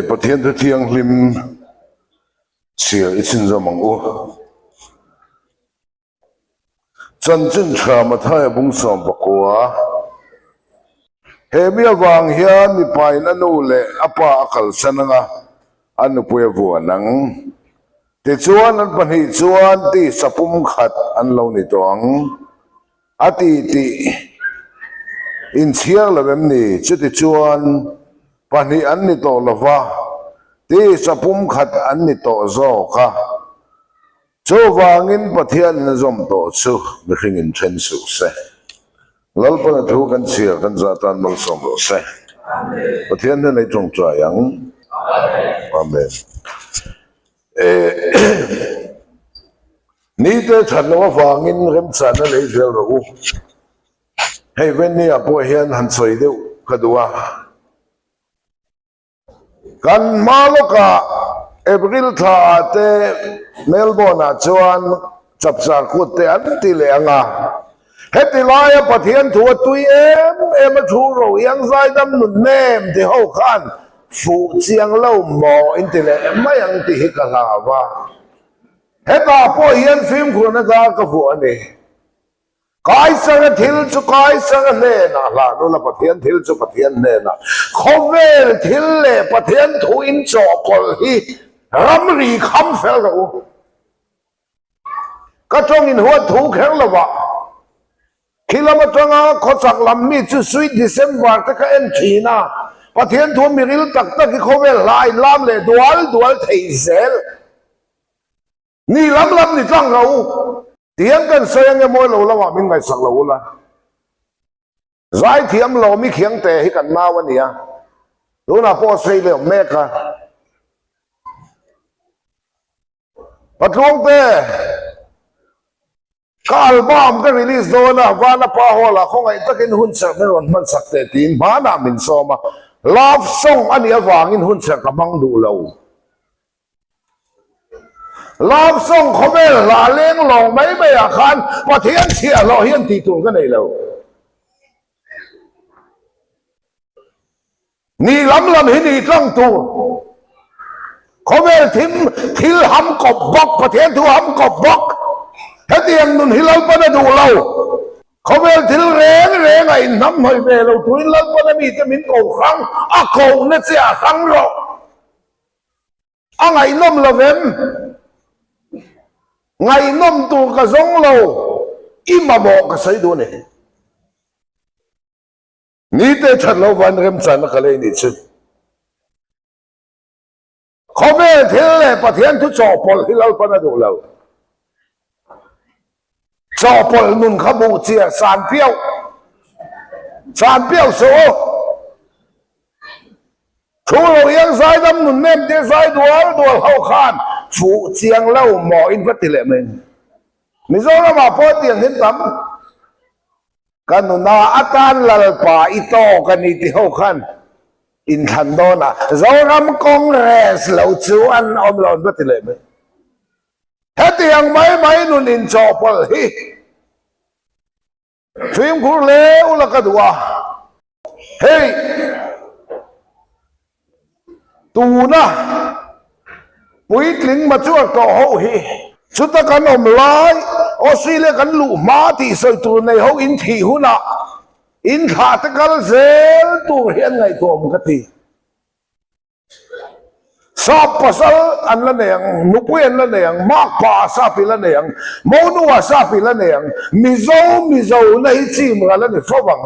ประเทศที่ยังริมเสียอิสินจะมังอูจันจินชามาไทยบุ้งสอมปะกัวเฮมีวางเฮียนไปนั่นนู่นเลยอป้าอักลสนังอันนุปยบัวนังที่ชวนนั้นปัญหาชวนที่สปุ่มขัดอันเราในตัวงอติติอินเชียร์ละแบบนี้ชุดที่ชวนปัญหาอันนี้ตัวละว่าที่สปุ่มขัดอันนี้ตัวโซ่ค่ะโจวางินประเทศนั้นจอมตัวชูไม่ขิงเทนสุเสลัลปนทุกันเสียกันจัตันมังสมโสประเทศนั้นในจงใจยังอาเมนนี่แต่ฉันว่าฟังอินเริ่มสั่นอะไรเรื่องรู้ให้เว้นนี่อภัยเห็นหันสวยเดียวก็ดูว่ากันมาลูกะเอเบริลท่าเตเมลโบนาจวนจับสากุเตอันติเลงาเฮติลายประเทศทั่วตุยเอ็มทูโรยังใจดำนุนเนมที่เขาขันฟูเจียงเล่าหมออินติเลไม่ยังที่ฮิกลาวะเฮตาพ่อเฮียนฟิล์มคุณนะจ๊ะกับฝัวนี่กายสังทิลจุกายสังเนน่ะล่ะนู่นละประเทศทิลจุประเทศเนน่ะเขาเวลทิลเล่ประเทศทูอินจอปลฮีรัมรีคำเฟลกูก็จงอินหัวถูกแข็งละวะคิดแล้วมาจังอ่ะเขาสักลำมีจุดสวีทดิเซมบาร์ตะก็เอ็นทีน่ะประเทศทูมิริลตักตะที่เขาเวลลายลำเลยดวลเทเซลนี่ลำนี่ตั้งเราเถียงกันเสียงยังมวยเราละว่ามินไงสักเราละใจเทียมเรามีเขียงแต่ให้กันมาวันนี้รู้นะพ่อเสียเลยแม่ค่ะปัจจุบันเต้ก็อัลบั้มก็รีลิสโดนะวานาพาหัวละของไอ้ตะกินหุ่นเสกมันสักแต่ตีนบ้านามินโซมาลาฟส่งอันนี้วางอินหุ่นเสกกำลังดูเราลาบส่งเขาไม่ลาเลี้ยงหลงไม่อาคารประเทศเสียเราเฮียนตีตุนกันในเรานี่ลำหินนี่ตั้งตัวเขาไม่ทิลหำกบบกประเทศถูหำกบบกถ้าเตียงนุนหิลปนดูเราเขาไม่ทิลเร่งไอ้น้ำหอยเวเราทุนลปนมีจะมินโกครั้งอาโกเนี่ยเสียครั้งเราไงน้ำละเว้นไงน้อมตัวกระซงเราอิมาบอกกระใสดูนี่แต่ฉันเราวันเริ่มสั่นกันเลยนี่สิเขาไม่เที่ยวเลยประเทศทุกชอบพลที่เราปนดูเราชอบพลนุนขบูเชียสารเปี้ยวโซ่ชูเรายังใส่ดำนุนเน้มที่ใส่ดัวเข้าขานฟูเจียงเล่าหมออินฟัติเลเมนมิโซรามาพอเตียงเห็นตั้มกันนุนาอาการลลปาอิโตกันนี่ที่เขาขันอินทันโดนะโซรามคองเกรสเหล่าชวนอมลอนฟัติเลเมนเฮตียงไม่นุนอินจอปลฮีฟิล์มคุเลวละกันดูว่าเฮ้ยตูนะปุยลิงมาช่วยต่อเขาฮีสุดท้ายกันอมลายออสเตรเลียกันลู่มาที่สวยตัวในเขาอินทีหุนะอินขาตะกันเซลตัวเห็นไงตัวมันก็ทีซาปะซัลอันละเนี่ยนุกเวนละเนี่ยมากป่าซาปิละเนี่ยโมนัวซาปิละเนี่ยมิโซในจีมกันละเนี่ยฝรั่ง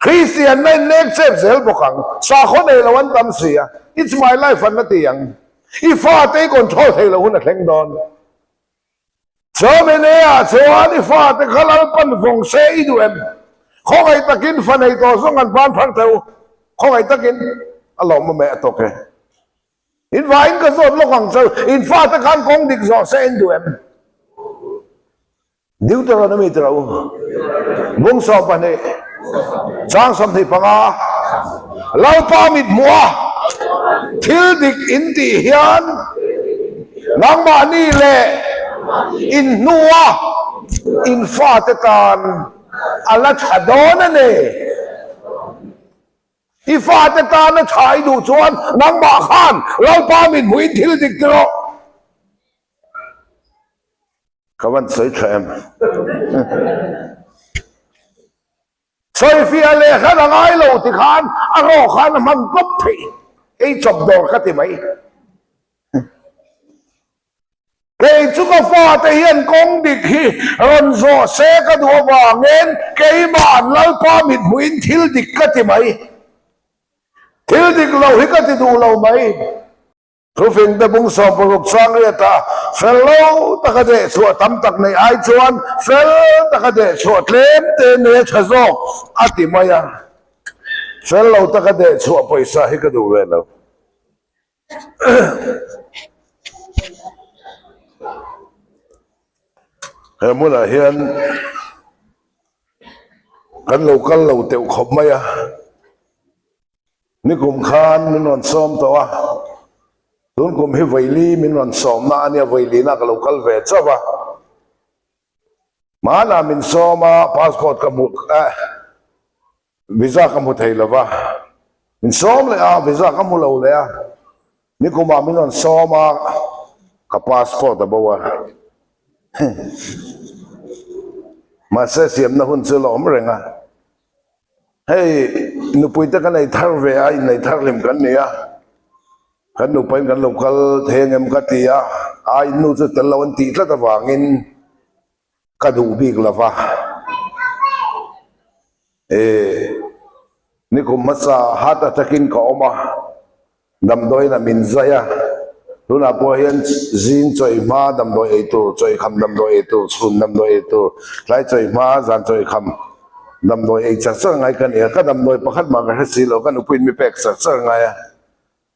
คริสเตียนในเน็กเซฟเซลบุกังสาคนในละวันตั้มเสีย it's my life อันนั้นที่ยังอีฟ้าเตะคนโทษให้เราหุ่นแข็งดอนเชื่อไหมเนี่ยเชื่อว่าอีฟ้าเตะขลังปั้นฟงเสียอีด้วยของไอ้ตะกินฟันไอ้ตัวส่งกันบ้านพังเท้าของไอ้ตะกินอารมณ์มันแม่ตกเลยอินฟ้าอินก็สดโลกของเจ้าอินฟ้าตะการกงดิกจอเสียด้วยดิวตระนั้นมีตระวงสอบปันนี้จ้างสมธิปังอาเราปามิดมัวทิลดิกอินติเฮียนนังมานี่แหละอินนัวอินฟาตการอัลลัชฮดอนนี่ อีฟ้าจะตานะชายดูชวนนังบาขานเราปามินหุยทิลดิกโตคำวันสวยแฉมสวยฟิอาเล่ขันง่ายเราที่ขานอารมณ์ขันมันกบทีไอ้จบดอกกันที่ไหมเกยจุกฟ้าแต่เห็นกงดิกฮีรันโซเสกดูว่าเงินเกยบ้านเราปามิดหุนทิลดิกกันที่ไหมทิลดิกเราฮิกันที่ดูเราไหมทุกสิ่งแต่บุ้งสอบประกอบสร้างเรื่องตาเฟลโลตะกะเดสวดตั้มตักในไอจวนเฟลตะกะเดสวดเล่มเตเนชะโซอติมายาเฟลโลตะกะเดสวดไปสาฮิกันดูเวลาเฮ้ยมุ่งเฮียนกันเราเตียวขบไหมอะนี่กลุ่มคานมินวันซ้อมตัวตุนกลุ่มฮิวลีมินวันซ้อมนะเนี่ยวิลีน่าก็เราเวทใช่ปะมานามินซ้อมมาพาสปอร์ตกับมุดวีซ่ากับมุดไทยละวะมินซ้อมเลยวีซ่ากับมุดเราเลยนี่กลุ่มมินวันซ้อมมากับพาสปอร์ตแบบว่ามาเสียมนะหุ่นเสือหลอมเรงเฮ้ยนุปุยตะกันในทาร์เวียในทาร์ลิมกันเนี่ยกันนุไปกันลูกกันเทงเอ็มกัติยาไอ้นุจะตะลวันตีละตะวางินกระดูบีกละฟ้านี่กุมัสสาฮัตตะกินก็ออกมาดำโดยนะมินใจรู้นะพอเห็นจีนใจมาดำโดยไอตัวใจคำดำโดยไอตัวสุนดำโดยไอตัวหลายใจมาจานใจคำดำโดยไอจัดสร้างไงกันเนี่ยก็ดำโดยประคัดมากันสิเราก็นุปินมีแปลกจัดสร้างไง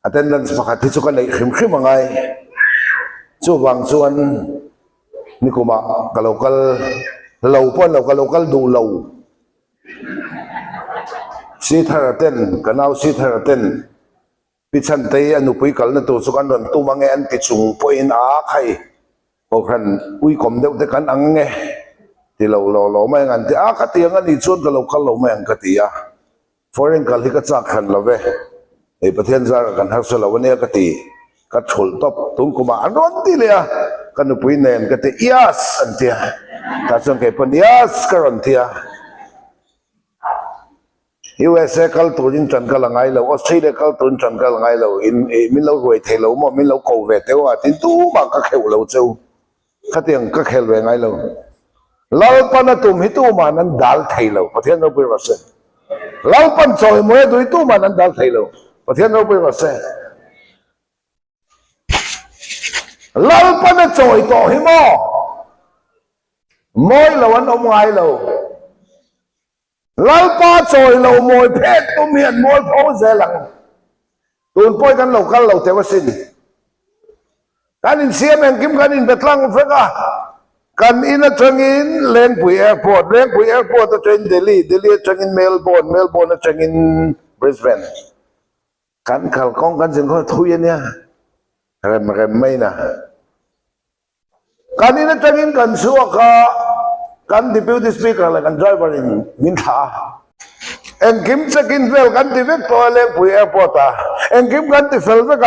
อันนั้นประคัดที่สุกันในขึ้นมาไงช่วงบางส่วนนี่กูมากะโลกเราป้อนเรากะโลกดูเราซีทาร์เต้นกันเอาซีทาร์เต้นพิชันเตยอนุปุยกัลนั่นตัวสุกันนนตัวมังเงินติดสูงปอยนาใครพวกนั้นอุ้ยคมเด็กกันอังเงที่เราไม่งั้นที่กติยังนี่ชวนกับเราไม่งั้นกติยา foreign กัลที่ก็จักขันเราเว้ไอ้ประเทศจากกันทักษะเราวันนี้กติก็ชลตบตุนกุมาอันนั้นที่เลยกันนุปุยเนนกติยาสอันเดียถ้าส่งให้ปนยาสกันเดียUSA กัลตุนจันกัลไงเราออสเตรเลียกัลตุนจันกัลไงเรามินเรารวยเทเราหมดมินเราโควิดเทว่าที่ตู้มาก็เขียวเราเจ้าขัดยังก็เขียวไงเราปนตุ่มฮิตู้มานั้นดัลเทเราประเทศเราเป็นว่าเซ่เราปนซอยมวยดูฮิตู้มานั้นดัลเทเราประเทศเราเป็นว่าเซ่เราปนซอยต่อหิมอมวยเราวันอมไงเราป้าจอยเราโมยเพชรตัวเมียนโมยพ่อเสลังตูนป่วยกันเราเทวสินการอินเสียแมงกิมการอินเบตลังเฟกะการอินจังอินเลนปุยแอร์พอร์ตจะจังอินเดลีจังอินเมลโบนจะจังอินบริสเบนการขัลกองกันจึงเขาทุยเนี่ยอะไรไม่นะการอินจังอินกันสัวกันdeputy speaker lah kan driver ini minta engkim sekin vel kan di vek toilet pui airport engkim kan di vel vek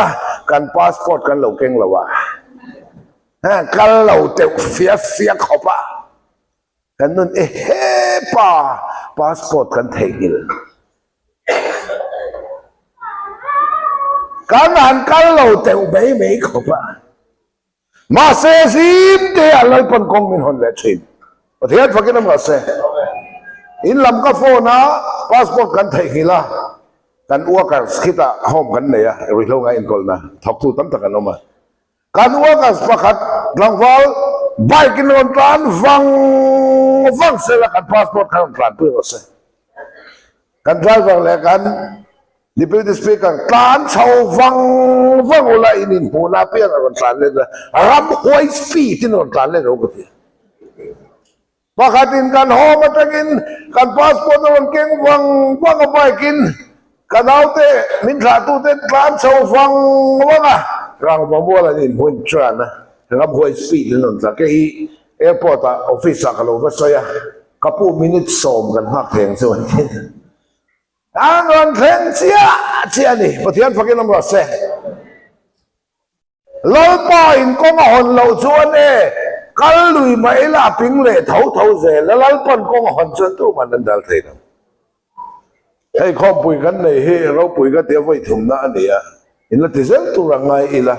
kan passport kan lo keng lawa kan lo te fia khopa kan nun pa passport kan thegil kan lo te mei khopa ma se sim te alal pon kong min hon le thinประเทศฝากน้ำมันเสียอินลำก็โฟนะพาสปอร์ตกันไทยกีฬากันอ้วกกันสกิตาห้อมกันเนี่ยริโลงไงอินกอลนะทอกตูตั้มตะกันออกมากันอ้วกกันสปักหลังฟ้าใบกินวันร้านฟังเสร็จแล้วกันพาสปอร์ตกันร้านเพื่อว่าเสียกันไดรเวอร์แล้วกันดิพิวตี้สปีกเกอร์ร้านชาวฟังอะไรอินหัวหน้าเปี้ยนกันร้านเลยนะรับหวยสปีดที่นนร้านเลยเราก็ทีPakatin kan ho matagin kan passport naman keng wang apaikin kan autte min satu te tran sau wang wanga rang pambola din hun tran ngam hoi speed non sa ke airport office ka lo ba saya kapu minute som kan hak theng so angon khen chia ni pathian fakin nam se lo pa in ko ma hon lo chuan e kal lui mai la ping le thau ze la lal pon ko ma hon chuan tu man dal thei nam hey khom pui kan nei he ro pui ka te voi thum na ania in la tizel tu rangai ila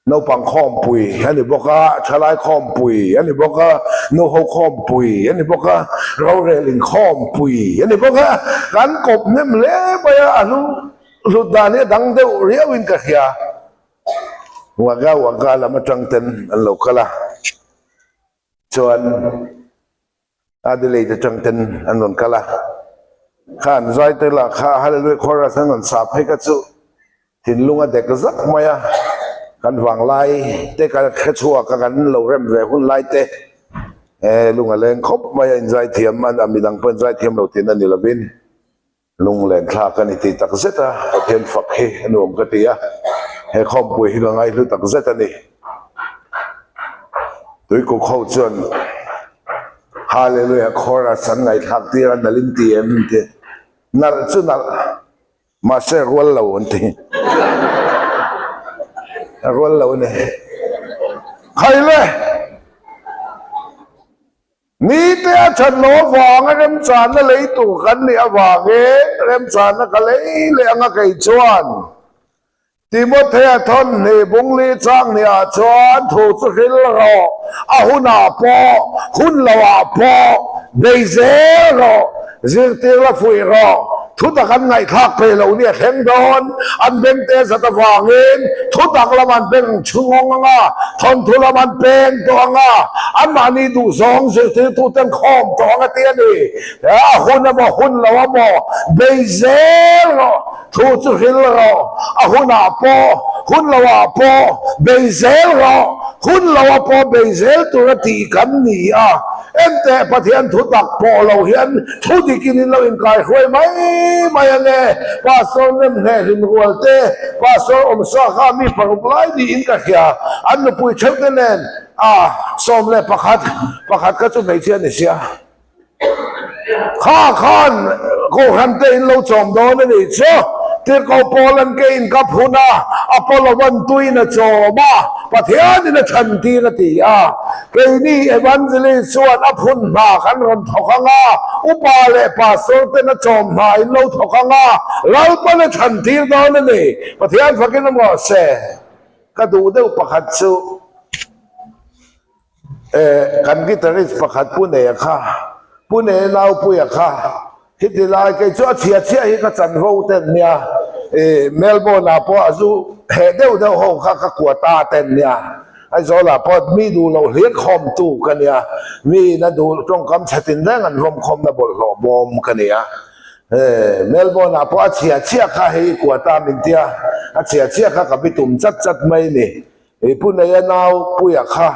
no pang khom pui ani boka chalai khom pui ani boka no ho khom pui ani boka ro relin khom pui ani boka kan kop nem le ba ya anu ludane dang de riawin ka khia waga la matang ten an lo kala chuan adilei de tang ten an non kala khan zai te la kha hallelujah chorus an on sap hai ka chu tin lunga de ka zak maya kan wang lai te ka khachua ka kan lo rem ve hun lai te lunga leng khop maya in zai thiam man amidang pen zai thiam lo tin ani lovin lung leng thla kan ti tak zeta pathian fak he anom ka tia he khom pui hi ngai lu tak zeta ni tui ko khau chuan hallelujah chorus an ngai thak ti ran dalin ti em te nar chu nar ma se rol lo on ti rol lo ne khai le ni te a chan lo wang a rem chan na lei tu kan ni awang e rem chan na ka lei le anga kai chuan Timothea thon ne bung li chang ni a chuan thu chu hil ro a huna po hun lawa po beize ro zir tir la fui ro thu ta kan ngai thak pe lo ni theng don an beng te sa ta wangin thu tak la man beng chungong nga thon thu la man peng to nga an ma ni du zong zir tir tu ten khom to nga ti ni a hun mo hun lawa mo beize ro thu chu hil ro a huna po hun lawa po beizel ro hun lawa po beizel tu ra ti kan ni a ente pathian thu tak po lo hian thu di kin lo in kai khoi mai ane pastor nem ne rin rualte pastor om sa kha mi paruplai di in ka khia an nu pui chhek nen som le pakhat ka chu nei chia ni sia khan ko han te in lo chom do ni cho te ko polan ke in ka phuna apollo wan tuina choma pathian in chan ti na ti a ke ni evangelist suan aphun ma kan ron thokanga upa le pastor te na chom ma in lo thokanga lau pa na chan ti do na ni pathian fakin mo se ka du de pakhat chu kan guitarist pakhat pu ne kha pu ne lau pu ya kha hiti lai ke chu chia hi ka chan ho ten nia Melbourne na po azu he deu ho kha ka kwa ta ten nia ai zo la po mi du lo liek khom tu ka nia mi na du trong kam chatin dang an rom khom na bol lo bom ka nia Melbourne na po chia kha he kwa ta min tia a chia kha ka bitum chat mai ni pu na ya nau pu ya kha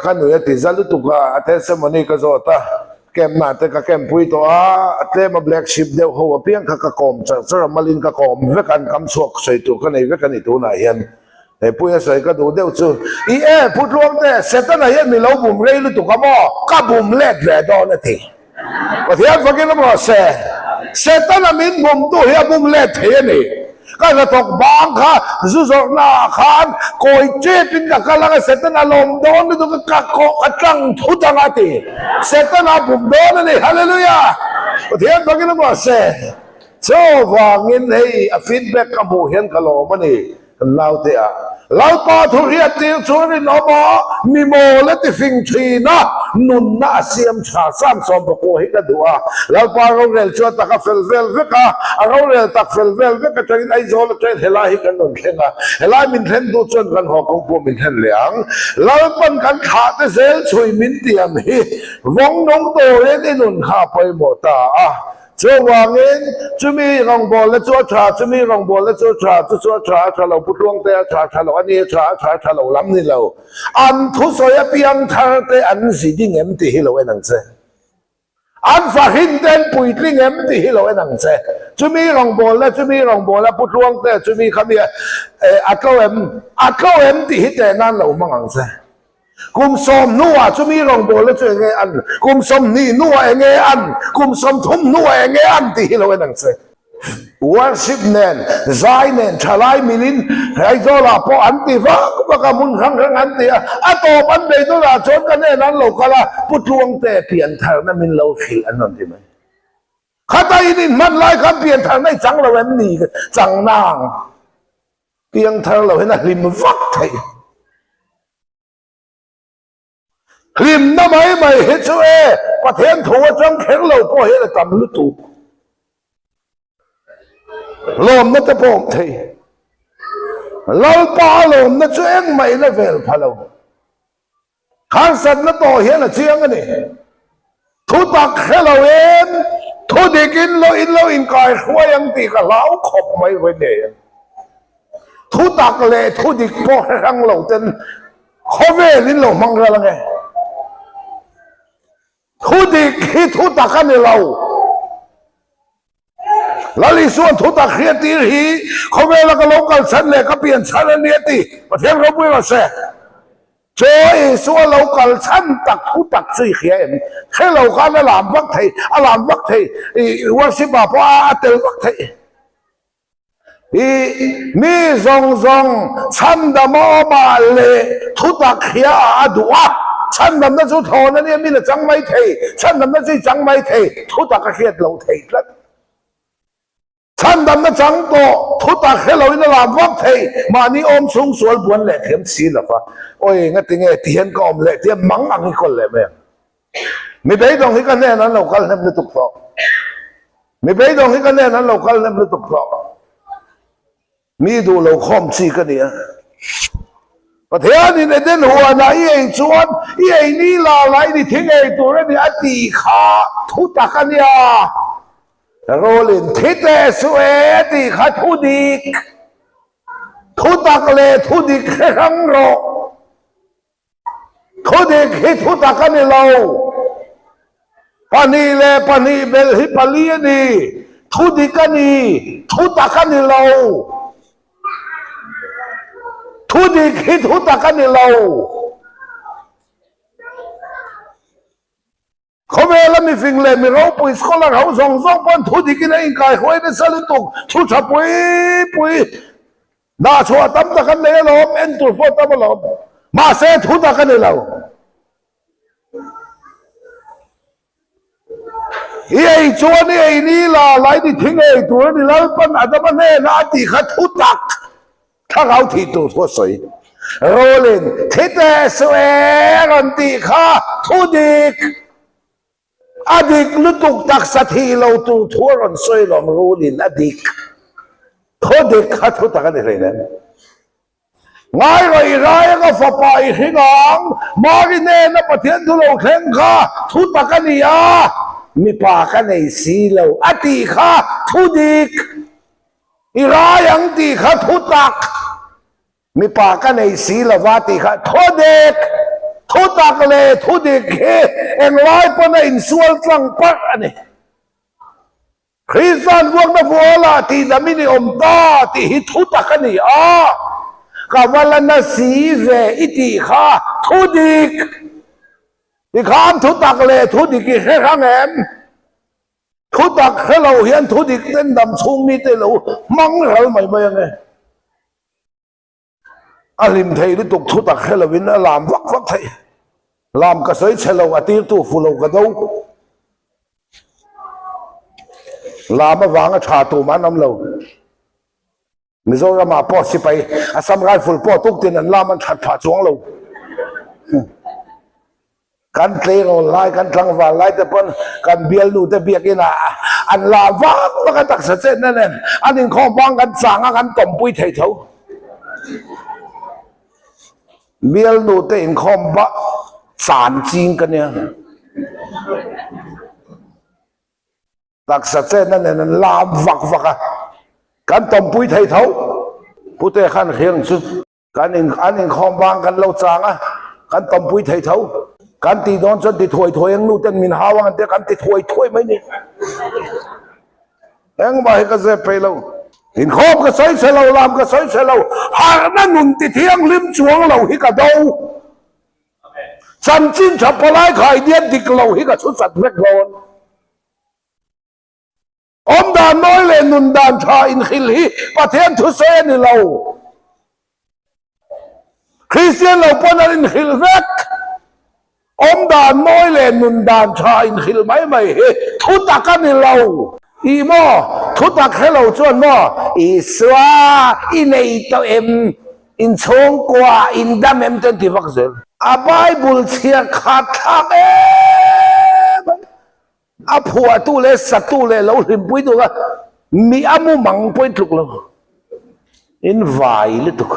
ka nu ya ti zalu tu ka testimony ka zo ta kem na te ka kem pui to atle ma black sheep deu ho piang kha ka kom cha malin ka kom ve kan kam chuak sei tu ka nei ve kan ni tu na hian pui a sei ka du deu chu put luang te setan a hian mi lo bum rei lu tu ka mo ka bum let ve do na ti pathian fakin mo se setan a min bum tu hi bum let the ni ka la tok bang kha zu zor na khan koi che pin ka kala ka setan alom don du ka ko atlang thu tang ati setan a bum don ni hallelujah pathian fakin mo se so wangin hei a feedback ka bu hian ka lo mani lau te a lau pa thu ria ti churin no mo mi mo le ti fing thi na nun na siam cha sam som ko hi ka dua lau pa ro rel chu ta ka fel vel ve ka ro rel ta fel vel ve ka chain ai zo le chain hela hi kan non khenga hela min then du chon kan ho kong po min then liang lau pan kan kha te zel chui min tiam hi wong nong to le ni nun kha pai mo ta cho wangin chumi rong bol le cho cha chumi rong bol le cho cha lo putluang te cha lo ani cha lo lam ni lo an thu so ya piang thar te an si ding em ti hi lo enang che an fa hin ten pui tling em ti hi lo enang che chumi rong bol le putluang te chumi khamia atlo em ti hi te nan lo mangang che กุมสมนัวจะมีรองโบแล้วจะไงอันกุมสมนี่นัวไงอันกุมสมทุ่มนัวไงอันที่เราเองเสworship เน้นใจเน้นชลายมิลินไอ้โซลาพออันตีฟ้าก็กำมุนครั้งอันตีอ่ะตัวมันเบตัวละชนกันแน่นั้นเราก็ละพุทธวงแต่เปลี่ยนทางนั้นมินเราขิลอันนั้นที่ไหมข้าใจนี่มันไล่คำเปลี่ยนทางได้จังเราเว้นนี่จังนางเพียงทางเราเห็นนะริมวักไทยริมน้ำไม่เห็นช่วยประเทศถั่วจังแข็งเราก็เห็นตามฤดูลมนั่นจะพงทีเราป่าลมนั่นช่วยเองไม่ละเวลพะเราข้างสัตว์นั่นต่อเห็นละเชียงกันนี่ทุตักให้เราเองทุดิกินเราอินกายช่วยยังตีกับเราขบไม่ไว้เนี่ยทุตักเลยทุดิกพอให้ทั้งเราจนเขาเวลินเรามังกันละไงทุดิกที่ทุตักกันในเราแล้วลิส่วนทุตักเขียตีหีเขาเวลาก็ลงกันฉันเลยก็เปลี่ยนฉันเนี่ยตีประเทศเขาไม่มาเสะเจอส่วนเรากันฉันตักทุตักสี่เขียนแค่เรากันอลามวักไทยอลามวักไทยวักสิบาพออาเตลวักไทยมีซองฉันดำมาเลยทุตักเขียอาดัวฉันดำนั่นสุดทอนั่นเนี่ยมีแต่จังไม่ไทยฉันดำนั่นสิจังไม่ไทยทุตักเขียเราไทยแล้วฉันดำนั่นจังโตทุตักเขียเราอินลามวักไทยมานี่อมสูงสวยบวนแหลกเข็มสีหรอปะโอ้ยงั้นติงเทียนก็อมแหลกเทียนมังอังนี่คนเลยแม่ไม่ไปตรงที่กันแน่นั้นเราคัลนั่นไม่ถูกต้องไม่ไปตรงที่กันแน่นั้นเราคัลนั่นไม่ถูกต้องมีดูเราคอมซีกันเนี่ยประเทศนี้ในเดินหัวไหนไอ้ชวนไอ้นี่ลาไหลนี่ทิ้งไอ้ตัวนี้อดีขาทุตักกันเนี่ยโรลินทิเตสเวติขาทุดิกทุตักเลทุดิกแค่ครั้งโรทุดิกให้ทุตักกันเนี่ยเราปานีเลปานีเบลฮิปาลีนี่ทุดิกกันนี่ทุตักกันเนี่ยเราทุดิกให้ทุตักกันเนี่ยเราเขาเวลามีฟิงเลมีเราปุยสกอลเขาส่งปนทุดิกินเองกายเขาได้สลุตุกชุดชับปุยน่าชัวตั้มตะกันเนี่ยเราเอ็นตัวฟอตั้มเรามาเสทุตักกันเนี่ยเราไอ้ชัวนี่ไอ้นี่ล่ะไหลที่ทิ้งไอ้ตัวนี่แล้วปัญหาจะมันเนี่ยน่าตีขัดทุตักถ้าเราที่ตัวทั่วสวยโรลินทิเตสเวรันติข้าทุดิกอดีกลุตุกตักสัตย์เราตัวทั่วรันสวยลมโรลินอดีกทุดิกข้าทุตักกันอะไรเนี่ยง่ายเลยไรก็ฝ่าไปหิงองมาริเน่นประเทศทุเราเข่งข้าทุตักกันนี่อ่ะมีปากกันในสีเราอดีข้าทุดิกอีรายังตีข้าทุตักมีปากกันในสีละวาติข้าทุดิกทุตักเลยทุดิกเอ็งไล่ปนอินสวลกลางปักอันนี้คริสตันพวกนักวัวละที่ดามินิอมตาที่ฮิทุตักกันนี่กับวันละสีเวอิติข้าทุดิกที่ข้ามทุตักเลยทุดิกแค่ข้างแหมทุตักให้เราเห็นทุดิกเต้นดำชุ่มนี่เต้เรามังเราไม่ยังไงอาลิมไทยหรือตุกทุตักให้เราวินลามวักไทยลามกระสวยเชลวตีตัวฟูเรากระดูลามาวางชาตัวมันน้ำเรามิโซรามาปอสิไปอาสามไรฟุลปอตุกตินันลามันชัดผ่าจวงเราการเตะเราไล่การทางว่าไล่แต่ปนการเบียลูแต่เบียกินะอันลาวาแล้วก็ตักเสร็จนั่นเองอันนี้ข้อบ้างกันสั่งกันต่อมปุ้ยไทยเท่าเบียลูแต่อินข้อบ้าสารจริงกันเนี่ยตักเสร็จนั่นเองลาวักกันต่อมปุ้ยไทยเท่าผู้เตะขันเขียงสุดกันอันนี้ข้อบ้างกันเราสั่งกันต่อมปุ้ยไทยเท่ากันตีโดนจนตีถวยยังนู่นเต้นมินหาวังเด็กกันตีถวยไหมนี่เอ็งบ่ให้กระเซไปเราหินโคบกระใสเสลาลามกระใสเสลาหากนั่นนุ่นตีเที่ยงริมจวงเราฮิกระโด จันจินฉับพลายขายเดียนดิกเหล่าฮิกับชุดสัตว์เวกโลนอมดานน้อยเลยนุนดานชาอินขิลฮีประเทศทุเซนเราคริสเตียนเราปนอินขิลเวกอมดานน้อยเลยนุนดานชาอินขิลไม่เฮทุตักกันเราอีโมทุตักให้เราจวนโมอีสวาอินไอตัวเอ็มอินชงกว่าอินดามเอ็มเต็นที่ฟักเซลอาไบเบิลเชียขาดทักอาผัวตู้เลยสัตตู้เลยเราหิมปุ้ยตัวก็มีอามุมังปุ้ยทุกแล้วอินวายเลยทุก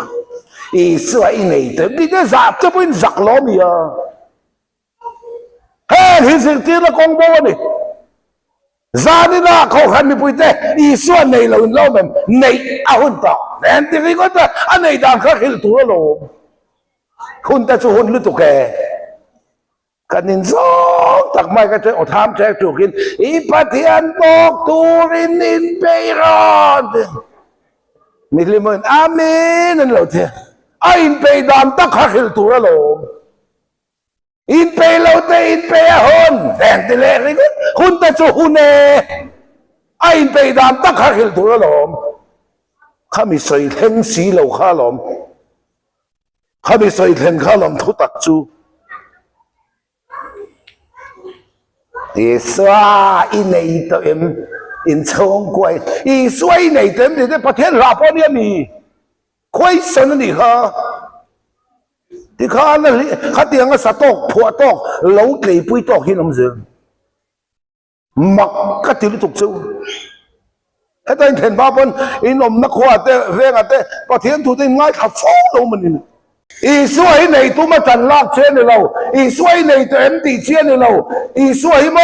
อีสวยอินไอตัวนี่จะจับจะปุ้ยจักล้อมีอ่ะเฮ้ยที่สิ่งที่เราคงบอกนี่จานี่นะเขาขันมีปุ้ยเตะอีสวยในเราเราแบบในอาหุ่นต่อแต่ที่นี่ก็จะอันในด่านข้าขิลตัวเราคุณแต่จู่หุ่นหรือตัวแกกันนินสองตักไม่ก็จะอดทามแจกจูกินอีปะเทียนบอกตูรินอินเปรอนมิลิมันอาเมนนั่นเหล่าเถอะอินเปดามตักข้าขิลตัวเราอินเปเราเตอินเปฮอนแต่ที่เล็กนี่คุณแต่จู่หุ่นเออินเปดามตักข้าขิลตัวเราข้ามีใส่เทนสีเหล่าข้าหลอมข้ามีใส่เทนข้าหลอมทุตักจูอีสวาอินไอตัวเอ็มอินชงกวยอีสวยในเต็มที่ประเทศลาปเนี่ยมีคุยสนนี่ค่ะที่ข้านั่นข้าเตียงก็สะตกผัวตกเหลาเกลีปุ้ยตกที่น้ำเสือมักก็ติดตุกจูให้ได้เห็นบ้าปนอินอมนักขวาเตะเรียงเตะประเทศถูกได้ง่ายขับฟ้องลงมันนี่อีสวยในตัวมาจันลากเชนเราอีสวยในตัวเอ็มตีเชนเราอีสวยโม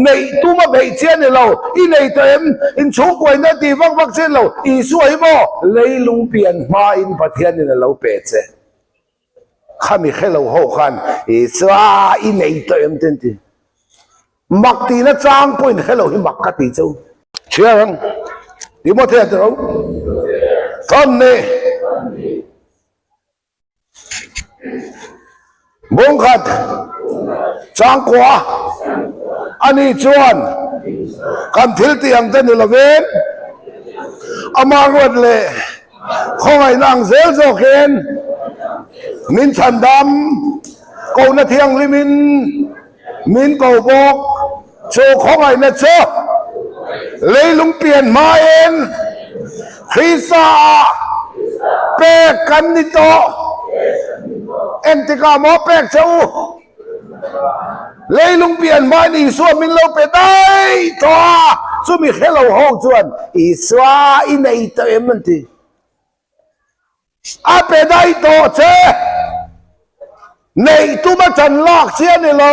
ในตัวมาเบยเชนเราอีในตัวเอ็มอินชูกวยนาตีวักเชนเราอีสวยโมเลยลุงเปลี่ยนมาอินประเทศนี่เราเปิดเสข้ามีแค่เราหกขันอีสวาอีในตัวเอ็มเต็นทีมักตีนะจางปุ่นแค่เราที่มักกตีเจ้าเชื่อยังดีมั้ยเท่าเราท่านนี่บุงขัดจางกว่าอันนี้ชวนกันทิลตีอังเต้นละเวนอามารวดเลยของไอ้นางเซลโซเคนมินชันดำกูนาเทียงลิมินกูบอกโชของไอ้เนเชเลยลุงเปลี่ยนมาเองคริสาเปกันนิโตเอ็นติกาโมเปกเจ้าเลยลุงเปลี่ยนมาอีส่วนมินเราไปได้ตัวส่วนมีแค่เราห้องส่วนอีสวาอินไอเตอร์มันทีอาไปได้ตัวเจ้ในตัวมาจันลากเสียในเรา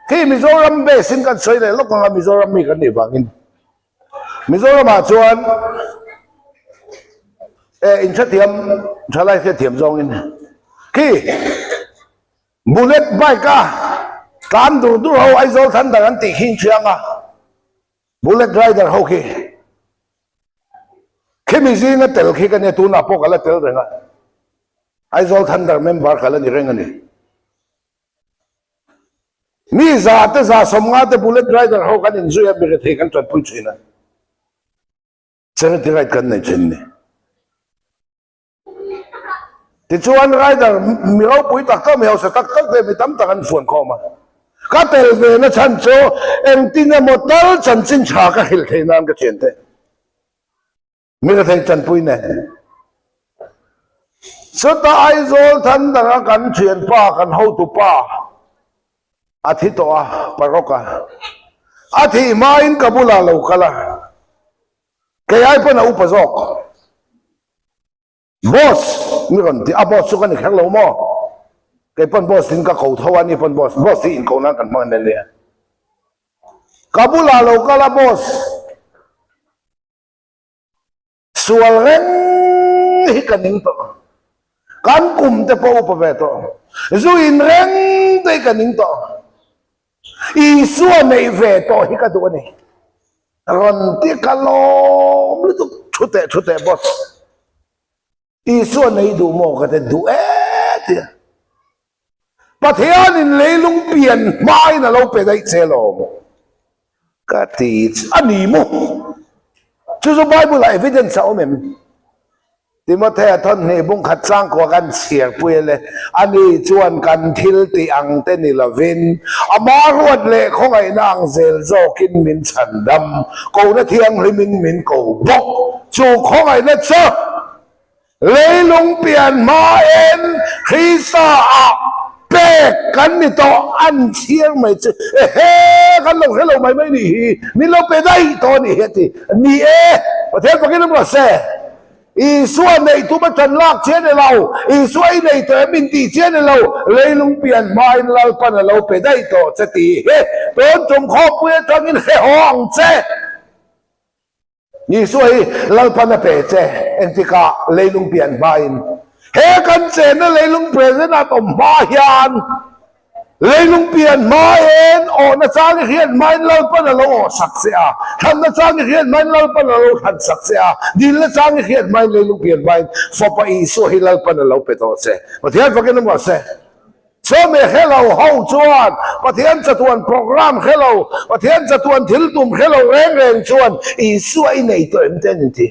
ที่มิโซรัมเบสินกันสวยเลยลูกของมิโซรัมมีกันนี่บางอินมิโซรัมมาส่วนอินชัดเทียมชาไลแค่เทียมซองอินที่บุลเลตไบก้าการดูเราไอโซทันแต่กันติหินเชียงอ่ะบุลเลตไรเดอร์เขาที่มีสิ่งนั้นเตลขี้กันเนี่ยตัวน่ะพวกอะไรเตลเรื่องอ่ะไอโซทันแต่เมมเบอร์กันนี่เรื่องนี้นี่ซาแต่ซาสมงาแต่บุลเลตไรเดอร์เขากันอินซุยมีกระเทกันจนพุ่งชินะเสร็จที่ไรกันเนี่ยชินนี่ที่ชวนไรเดอร์มีเราปุยตักก็มีเอาสตักเลยมีตั้มตะกันฝนเข้ามาก็เตลเวนะฉันโซเอ็งที่เนี่ยหมดแล้วฉันสิ้นชาก็เฮลเทนันก็เช่นเดียมีกระเทยจันปุยเนี่ยสุดท้ายโซลทันแต่กันเชียนป้ากันเฮาตุป้าอาทิตย์ตัวปรกะอาทิตย์มาอินกับบุลาลูกละแกย้ายไปน่ะอุปสรรคบอสมีคนที่บอสสุกันอีกครั้งเราโม่แกเป็นบอสสินกับเขาทว่านี่เป็นบอสที่อินเขานั่งกันมาเนี่ยกับบุลาลูกละบอสส่วนเร่งฮิกันนิ่งต่อการกุมแต่พออุปเวทจู่อินเร่งแต่กันนิ่งต่ออีส่วนในเวทฮิกันตัวนี้รันที่กันล้อมหรือตุชุดแต่บอสอีส่วนในดูโมกันแต่ดูเอ๊ะ ประเทศนี้เลยลุงเปลี่ยนไม่นะเราไปได้เจลมกะติอันนี้มั้งจู่ๆไบเบิลเอวิเดนซ์เอาเมมติโมเธอท่านนี่บุ้งขัดสร้างกว่ากันเสียปุยเลยอันนี้ชวนกันทิลตีอังเตนิลาวินอามารวดเละของไอ้นางเซลโซกินมินฉันดำกูน่ะเทียงริมินกูบกจู่ของไอ้นั่นเซเลยลุงเปลี่ยนมาเอ็นคริสต์อาเป๊กกันนี่ต่ออันเชียงไม่เจเฮ้กันเราไม่ดีนี่เราไปได้ตอนนี้เฮตินี่ประเทศปากีสถานเราเซ่อีส่วนในทุบจันลากเชียนเราอีส่วนในตัวมินตีเชียนเราเลยลุงเปลี่ยนมาอินเราปนเราไปได้ต่อสติเฮ้ตอนจมขอบเพื่อจังอินเฮห้องเซ่นี่ส่วนเราปนเปเจเอ็นติกาเลยลุงเปลี่ยนมาอินเฮกันเจนนั่นเลยลุงเปลี่ยนนั่นต่อมาฮานเลยลุงเปลี่ยนมาเอ็นโอ้น่าจ้างเขียนมาอินเราปนเราสักเสียท่านน่าจ้างเขียนมาอินเราปนเราทันสักเสียดินน่าจ้างเขียนมาอินเลยลุงเปลี่ยนมาอินฟอปอีส่วนเราปนเราไปต่อเซ่ประเทศฟังกันนึกว่าเซ่สมัยเฮเราห้องจวนประเทศจะตวนโปรแกรมเฮเราประเทศจะตวนทิลตุมเฮเราเร่งชวนอีส่วนในตัวเอ็มเทนที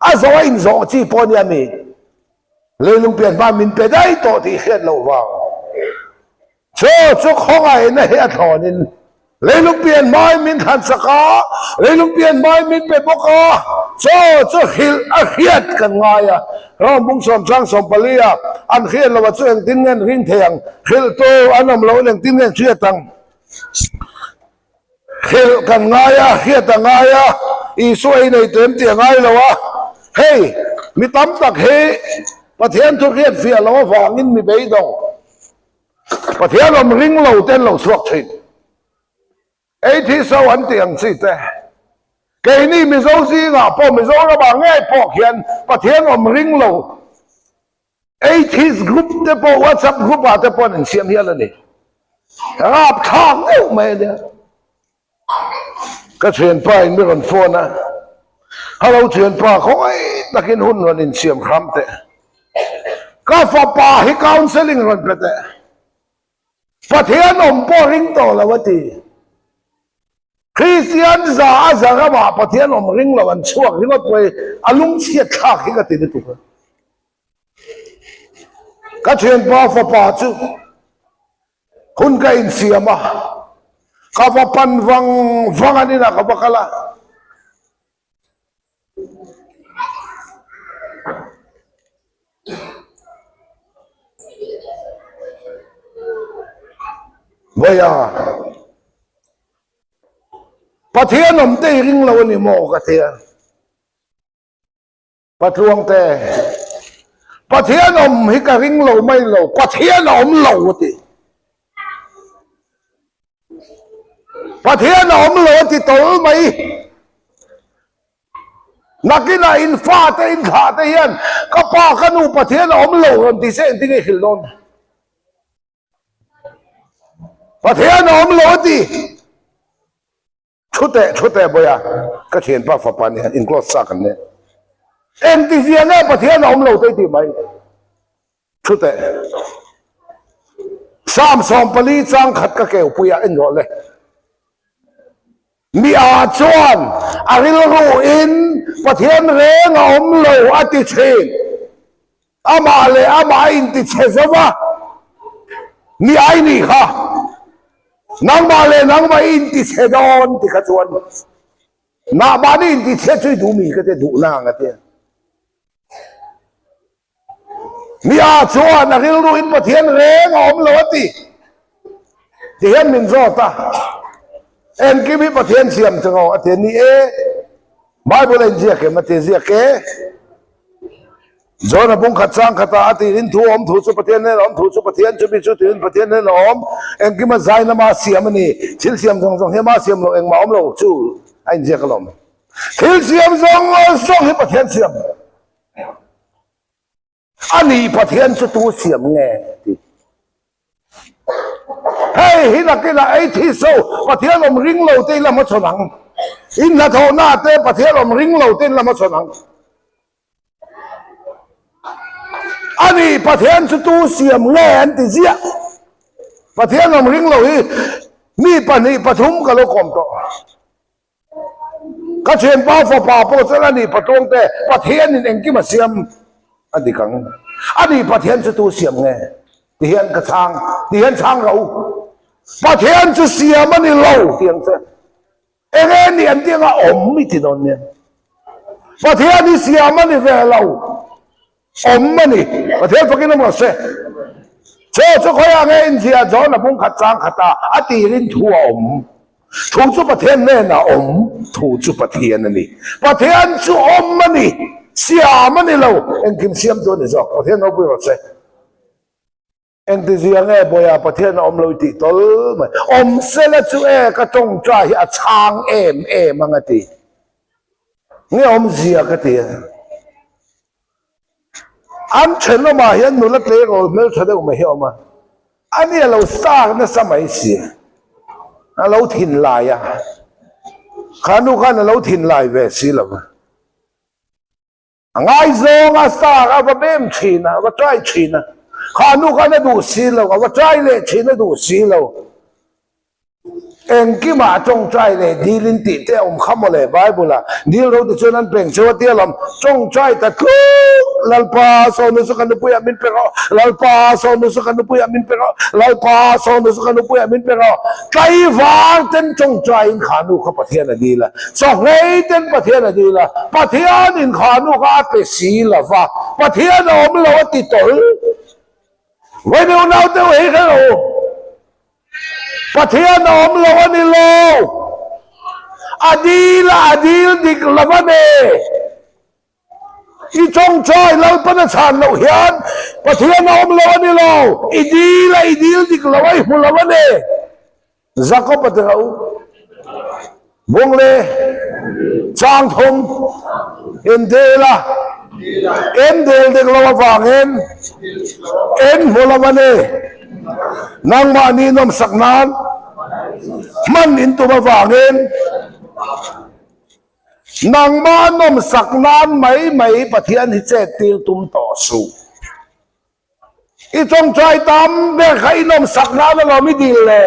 อาศัยอินโซจีปอนยามีเลยลุงเปลี่ยนบ้านมินไปได้ต่อที่เขียนเราว่าชั่วของไอ้ในเหตุการณ์เลยลุงเปลี่ยนไม้มินทันสกาเลยลุงเปลี่ยนไม้มินไปบกชั่วหิลเขียดกันไงอะเราบุ้งสมช่างสมปลียอันเขียนเราว่าช่วยติ้งเงินริ่งเทียงหิลโตอันนั้นเราเรื่องติ้งเงินเชื่อตังหิลกันไงอะเขียดกันไงอะอีช่วยในเต็มเตียงไงเราวะเฮ้ยมีตั้มตักเฮประเทศทุเรียนเสียเราฟังอินมีไปดงประเทศเราริ่งเราเต้นเราสวกชินไอ้ที่สวรรค์เตียงสิแต่แกนี่มีโซ่ซีงอ่ะพอมีโซ่ระบางง่ายพอเขียนประเทศเราริ่งเราไอ้ที่กรุ๊ปเดปวอทซับกรุ๊ปอาจจะพอหนึ่งเสียงเฮียแล้วนี่ราบทางเอ้าไม่เนี่ยก็เชิญไปไม่รอนโฟนนะถ้าเราเชิญป่าเขาไอ้ตะกินหุ่นวันนี้เสียมคำแต่ก็ฝ่าป่าให้กาวน์เซลิงรันประเทศประเทศนมปอริงโตแล้ววะทีคริสเตียนจะอาศัยมาประเทศนมริงแล้ววันช่วงที่ก็ไปอารมณ์เสียข้าที่ก็ติดตุกก็เชิญป่าฝ่าป่าจูคุณก็อินเสียมาข้าพปันฟังอันนี้นะข้าพกละว่าประเทศนมเตริงเรานี่โมกเทียประท้วงแต่ประเทศนมฮิกริงเราไม่เราประเทศนมเราติประเทศนมเราติโตไหมนักกินอินฟ้าแต่อินขาแต่ยันก็ป้าขนูประเทศนมเราติเส้นที่นี่ขิลโดนประเทศนมโลดีชุดแต่บ่อยก็เห็นป้าฝาปานเนี่ยอินกลอสซักกันเนี่ยเอ็นที่เสียเนี่ยประเทศนมโลได้ที่ไหมชุดแต่สามสองปลีจังขัดก็เกี่ยวปุยอินโรเลยมีอาจวนอาริลรูอินประเทศเรงอมโลอติเชนอามาเลยอามาอินติเชซวะมีไอ้นี่ค่ะนางมาเลยนางมาอินติเชดอนติขจวนนาบานีอินติเชช่วยดูมีก็จะดูนางกันเถอะมีอาชวนนักเรียนรู้อินประเทศเรงอมโลติที่เห็นมินโซตาเอ็นกิบิประเทศเสียมจังเอาอันนี้บายบุเรนเจียเกมาเตเจียเกจอนะบุ้งขัดสร้างขัดตาตีอินทูอมถูสุประเทศเนี่ยอมถูสุประเทศจุบิจุตินประเทศเนี่ยอมเอ็งกิมาใจนะมาเสียมันนี่ทิลเสียมจงเฮมาเสียมเราเอ็งมาอมเราจู่ไอ้เจียกลมทิลเสียมจงให้ประเทศเสียมอันนี้ประเทศจะตัวเสียมไงเฮ้ยฮินักกินไอ้ที่โซ่ประเทศเราริงเราเต้นละมาชนังอินนาโทนาเต้ประเทศเราริงเราเต้นละมาชนังอันนี้ประเทศจะตัวเสียมแง่ติเสีย ประเทศเราริงเราฮีนี่ปนิปทุมกับเราคมโตก็เชิญป้าฝ่าป่าโพสต์นี่ประท้วงแต่ประเทศนี่เองที่มาเสียมอันนี้กังอันนี้ประเทศจะตัวเสียมไงที่เห็นกระชังที่เห็นช้างเราประเทศจะเสียมันนี่เราเตียงเสียเองนี่อันเตียงอมไม่ที่นนเนี่ยประเทศนี่เสียมันนี่แวเราอมมันนี่ประเทศพวกนี้น้ำมันเสียเชื่อจะคอยอะไรอินเดียจอนะพุ่งขัดจางขัดตาอตีรินทัวอมถูกจุประเทศแน่นะอมถูกจุประเทศนั่นนี่ประเทศจุอมมันนี่เสียมันนี่เราเอ็งกิมเสียมตัวนี่จ้ะประเทศเราไปว่าเสียเอ็งที่เสียงบอยประเทศเราอมเราติดตลมาอมเสละจุก็จงใจอาช้างมังติเนี่ยอมเสียก็ตีอันเช่นเรามาเห็นหนูเล็กๆเราไม่รู้จะไม่เห็นมาอันนี้เราสร้างในสมัยเสียเราถิ่นลายขานุขันเราถิ่นลายเวสีแล้วง่ายจังสร้างว่าเบมชีนะว่าใจชีนะขานุขันดูสีแล้วว่าใจเละชีนะดูสีแล้วเองกี่มาจงใจเลยดีลินติเจ้าข้ามเลยไบเบิลละดีเราจะชวนนั้นเปล่งเชื่อเตี้ยลำจงใจแต่กูลัลปาโซนุสกันนุปุยามินเปรอลัลปาโซนุสกันนุปุยามินเปรอลัลปาโซนุสกันนุปุยามินเปรอใจฟังเต็นจงใจขานุข้าประเทศน่ะดีละสองไงเต็นประเทศน่ะดีละประเทศอินขานุข้าเปสีละฟ้าประเทศเราไม่รู้ติดต่อไว้เดี๋ยวเราเดี๋ยวเฮ้ยเขาประเทศน้อมโลนี่โลอดีลดิกละวันเนอีจงใจเราปนชานเราเห็นประเทศน้อมโลนี่โลอีดีลดิกละวันหุ่นละวันเนจักรประเทศวงเล่จางทงเอ็นเดล่ะเอ็นเดลดิกละวันฟังเอ็นหุ่นละวันเนนางมานีนมสักนานมันอินตัวมาฟังเองนางมานมสักนานไม่ประเทศที่เจติลตุมต่อสู้อีจงใจตามเด็กให้นมสักนานเราไม่ดีเลย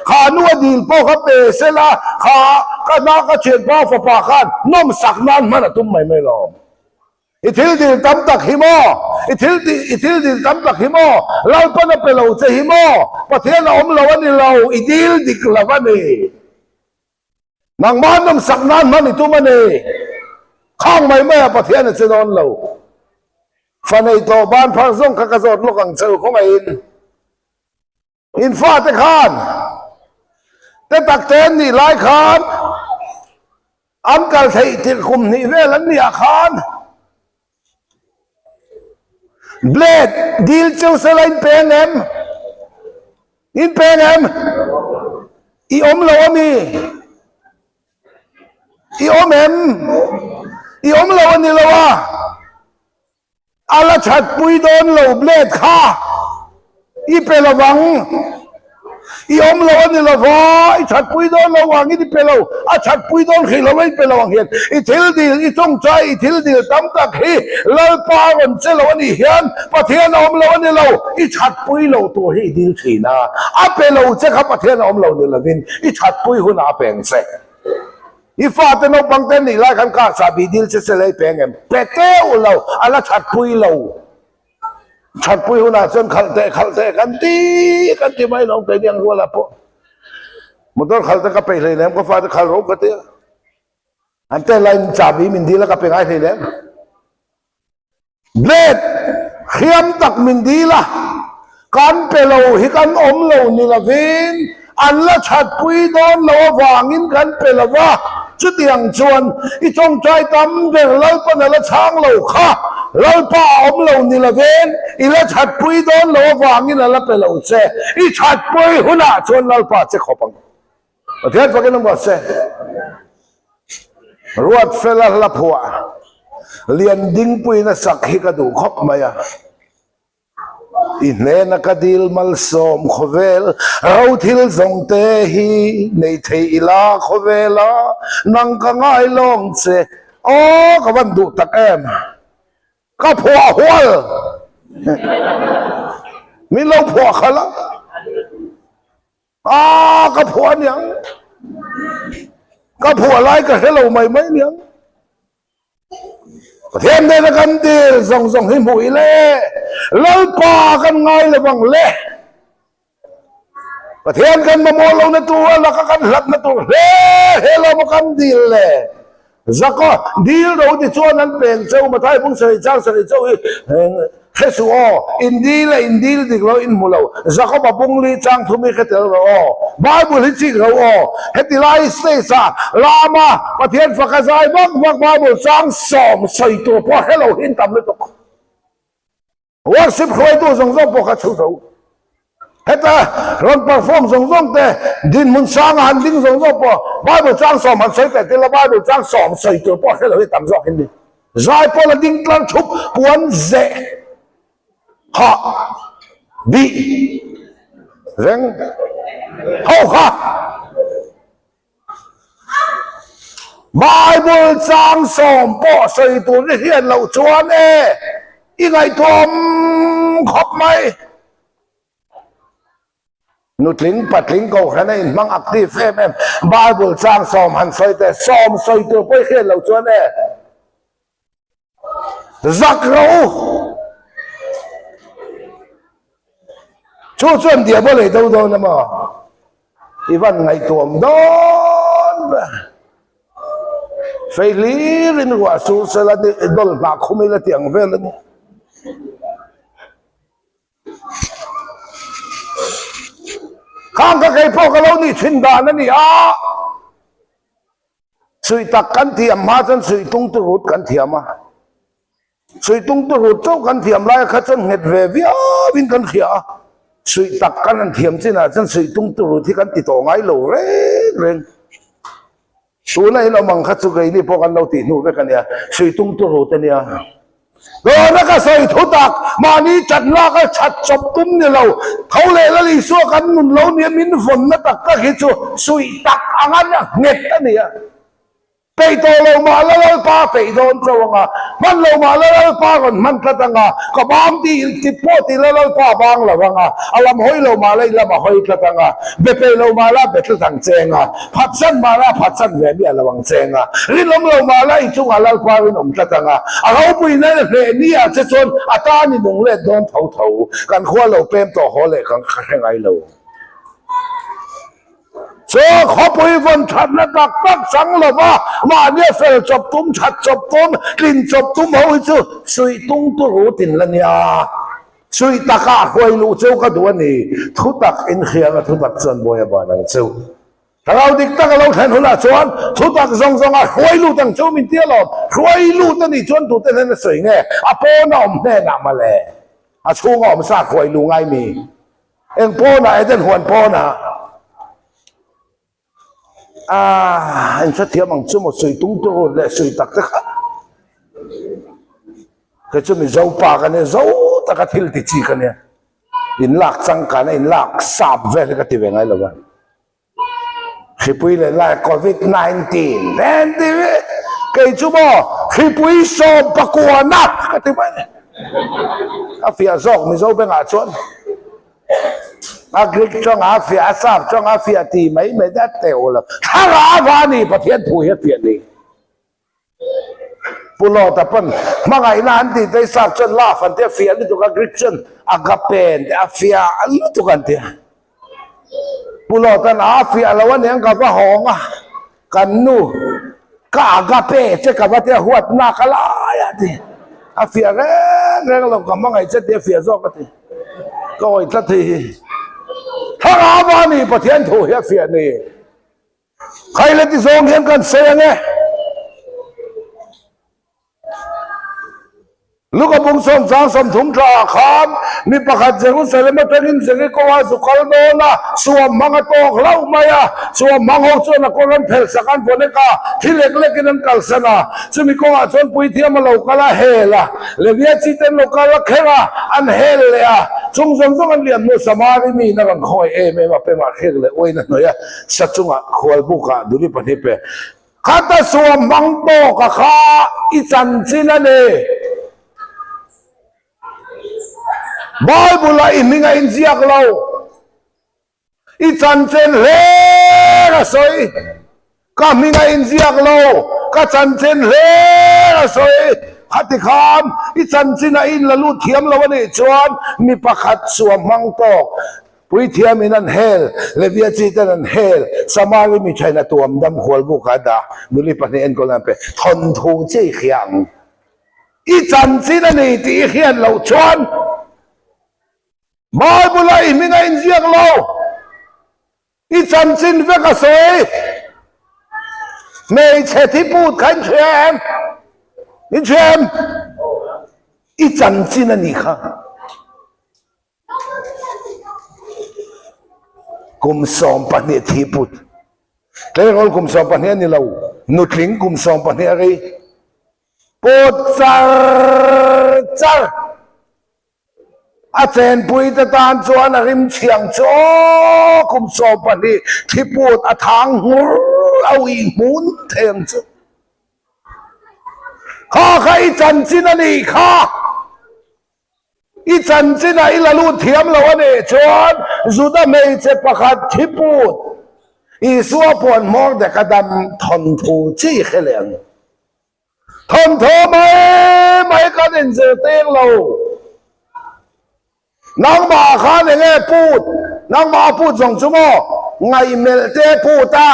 ขานัวดีพ่อเขาเปเสละขาก็น่าก็เชียนพ่อฝาขันนมสักนานมันตุ้มไม่ลองอิทิลดิลตั้มตักหิมออิทิลดิลตั้มตักหิมอเราปนเปล่าจะหิมอประเทศเราเราวันนี้เราอิทิลดิกละวันนี้นางมันน้ำสักนั้นมันนี่ตัวมันนี่ข้างไม่แม่ประเทศนั้นจะนอนเราฟันในตัวบ้านพระสงฆ์ขกระโดดลูกกังเซลของอินฟ้าตะขานแต่ตักเตนนี่หลายขานอันกัลไทยที่คุมนี่เวลันนี่อาคารเบลดดีลเจ้าสลายเปงเอ็มอินเปงเอ็มอีอมเรามีอีอมเอ็มอีอมเรานี่เราว่าอาลชัดปุยโดนเราเบลดข้าอีเประวังอีอมเรานี่เราว่าอีชัดปุยโดนเราวังอีเปเราอาชัดปุยโดนขี้เราไม่เประวังเห็นอีทิลดีอีจงใจอีทิลดีตั้มตะขี้เราป้าวันเจเราวันนี้เห็นประเทศอมเรานี่เราอีชัดปุยเราตัวให้ดีขี้นะอาเปเราจะขับประเทศอมเรานี่ละวินอีชัดปุยหุ่นอาเปงเสอีฟ้าเต็นบังเต็นนี่ไล่กันข้าสาบีดิลเสลายเปงเอ็มเปเต้เราอาลชัดปุยเราชัดปุยหุ่นอาจนขัลเตกันตีไม่น้องแต่ยังรัวละพอมันต้องขัลเตก็ไปเลยนะก็ฟ้าจะขัลรบกันเตะอันแต่ไล่จับบีมินดีแล้วก็ไปง่ายเลยนะเบลดเขียมตักมินดีละการเปล่าฮิกันอมเรานี่ละวินอันละชัดปุยโดนเราวางินกันเปล่าว่าจุดยังชวนอีจงใจตำเด็กเราปนละช้างเราค่ะเราป้าอมเรานี่ละเวนอีละชัดปุยโดนเราวางินละเปล่าเสอีชัดปุยหุ่นชวนเราป้าจะขอปังประเทศพวกนี้บอกเสรวดเฟลละผัวเลียนดิ้งปุยนะสักฮิกระดูคบมาอะอินเนนักดิลมัลสอมขเวลเราทิลทรงเตหีในเทอิลาขเวลานังก็ง่ายลงเสโอ้ก็วันดูตักแอมก็ผัวหัวมีเราผัวเขาละ ก็ผัวเนี่ยก็ผัวไรก็ให้เราไม่เนี่ยประเทศในกันดีส่งให้หมุยเล่แล้วป่ากันไงเลยบังเล่ประเทศกันมาโมลงในตัวแล้วก็กันหลับในตัวเล่ให้เรามากันดีเลยจักก็ดีเราที่ชวนนั้นเป็นเจ้ามาไทยพุ่งเสยเจ้าเสยเจ้าเฮสุอินดีละอินดีดิเราอินมุลจักก็มาพุ่งลีจังทุ่มให้เตเราบาบุลฮิจิเราเฮติไลสเตซ่าลามาประเทศฟักใจบักบาบุลจังสอมใส่ตัวพอให้เราเห็นตามเลยตัวว่าสิบคอยตัวส่งพวกเขาชูเราเฮ้ยแต่เราเปอร์ฟอร์มส่งแต่ดินมันสร้างหันดิ้งส่งพอบ้านเราจ้างสอมหันใส่แต่ที่ละบ้านเราจ้างสอมใส่ตัวพอให้เราได้ตามส่งเห็นดิใจพอเราดิ้งกลางชุบปวนเจฮะบีเร่งเข้าค่ะบ้านเราจ้างสอมพอใส่ตัวนี่เห็นเราชวนยังไงทอมขอบไหมนุดลิงปัดลิงก็แค่นั้นมังอักทีเฟมบาบุลสร้างสอมหันใส่แต่สอมใส่ตัวไปเขียนเราชวนจักเราชวนเดียบเลยโดนนะมั้งอีวันไงตัวมโดนไฟลีรินหัวสูสละดิดอลปากคุมิละเตียงเวลนี่ข้างกับใครพ่อกับเรานี่ชินดานั่นนี่สุยตักกันเทียมมาจนสุยตุ้งตุรุดกันเทียมมาสุยตุ้งตุรุดเจ้ากันเทียมไล่ข้าจนเห็ดเววิอาวินกันเขียสุยตักกันเทียมสินะจนสุยตุ้งตุรุดที่กันติดต่อไงเราเร่งส่วนไหนเรามังคัดสุกไอ้นี่พอกันเราติดนู่นไปกันเนี่ยสุยตุ้งตุรุดเนี่ยก็นักใส่ทุตักมานี้จัดล่าก็ชัดจบตุ้มเนี่ยเราเขาเลยละลิสัวกันมุนเราเนี่ยมินฝนนัตักก็คิดสุยตักอันนั้นเน็ตอันเนี่ยไปโตเรามาแล้วเราป้าไปโดนเจ้าว่ามันเรามาแล้วเราป้าก่อนมันกระตังก็บางที่ที่พ่อที่แล้วเราป้าบางเราว่าอารมณ์หอยเรามาแล้วเรามาหอยกระตังเบเปเรามาแล้วเบตตังเจงผัดซันมาแล้วผัดซันเวียนเนี่ยระวังเจงริลมเรามาแล้วอีจุงเราป้าวินอมกระตังเราปุยนั่นเลยนี่จะชนอาตานี่มุงเล็ดโดนเผากันขั้วเราเป็นต่อหัวเลยกันแข่งไงเราเจ้าขอปุยวันชัดนะตักสังละว่ามาเนี่ยเฟลจบตุ้มชัดจบตุ้มกลิ่นจบตุ้มเอาไว้จู่สุยตุ้งตุรูตินละเนี่ยสุยตะกะคอยรู้เจ้าก็ดูนี่ทุตักอินเขียงทุตักส่วนบอยบานังเจ้าถ้าเราดิกตักเราแทนหัวหน้าชวนทุตักซองคอยรู้ตั้งเจ้ามินเตียหลอดคอยรู้ตั้งนี่ชวนตัวเต้นนั่นสวยไงโปนอมแน่นำมาเลยช่วงอมซาคอยรู้ไงมีเอ็งโปน่ะไอ้เต้นหวนโปน่ะanh sẽ thiếu bằng chút một sợi tung tôi lại sợi tắc thế khác cái chỗ mình dâu pa cái này dâu ta cái thil thì chỉ cái này in lạc sang cái này in lạc sạp về cái tiền về ngay là vậy khi bui lại COVID-19 nên thì cái chỗ bỏ khi bui so bạc qua nát cái tiền vậy phía dọc mình dâu bên ngã chuột Agrik trong Africa sắp trong Africa thì mấy đã tèo là khá là vả này bắt hiện thù hết việc này phụ lọ tập phân mà ngày nay thì đây sắp chân la phần thế phía này tụi Agrik chân Agapen Africa lúc tụiกันthế phụ lọ tan Africa làวันนี้ก็ว่าห้องกันนู่ก็Agapeจะกับว่าเที่ยวหัวหน้าก็ลายอ่ะที่Africaเร่งเราก็มาไงจะเที่ยวซอกก็ที่ก็อีกทีถ้าอาบานี่ประเทศถูกเฮียเฟียนี่ใครเล่นที่ทรงเห็นกันเสียงไงลูกกับบุญส่งสางสมถุงตราขามนี่ประคัดเจรุสเลมเป็นอินเสียงก็ว่าสุขลโนนะสวมมังตอกเล่ามาสวมมังหัวชนก็รันเพลสักันฝนก็ที่เล็กๆนั่นกัลสนาจะมีก็ว่าชนปุยเทียมมาโลกละเฮล่ะเลวียจิตนโลกละเคระอันเฮเลยจงอันเลียนมุสมาริมีนักคอยไม่มาเป็นมาเฮเลยโอ้ยนั่นเนี่ยสัจจุงขวลบุกดูนี่ปฏิเปข้าแต่สวมมังโตกข้าอิจันจินันเBible la iminga inziak lau อีจันเจนเล่ก็สวยก็มีไงอินเดียกเราก็จันเจนเล่ก็สวยขัดขามอีจันจินาอินละลูเทียมละวันนี้จวนมีประคัดสวมมังตอกปุยเทียมินันเฮลเลวิอาจิตันเฮลสมาริมีชัยนาตัวมดำขวลบุกาดานุลิปันเอ็นก็นั่นไปทนทูเจียงอีจันจินานี่ที่เขียนเราชวนบายบุไลมีไงอินเดียกเราอีจันจินเวกสวยไม่ใช่ที่พูดขันเชมอีเชมอีจันจินานี่ค่ะกุมสองปันเนี่ยที่พูดแต่เรากุมสองปันเนี่ยนี่เรานุทลิงกุมสองปันเนี่ยอะไรพูดจ้าอาจารย์ปุยตะตานจวนริมเชียงโจกุมสองปันเนี่ยที่พูดอาทางหูเอาอีกมุนเทียงโจข้าใครจันจินานี่ข้าอีจันจินาอิลลูเทียมละวันนี้ชวนจุดไม่เจ็บประคัดที่พูดอีสัวปวนมองแต่กระดำทนทูจี้เขลียงทนทูไม่กันอินเสเตียงเราน้องมาข้าเนี่ยพูดน้องมาพูดส่งชั่วโมงไงเมลเตพูดตา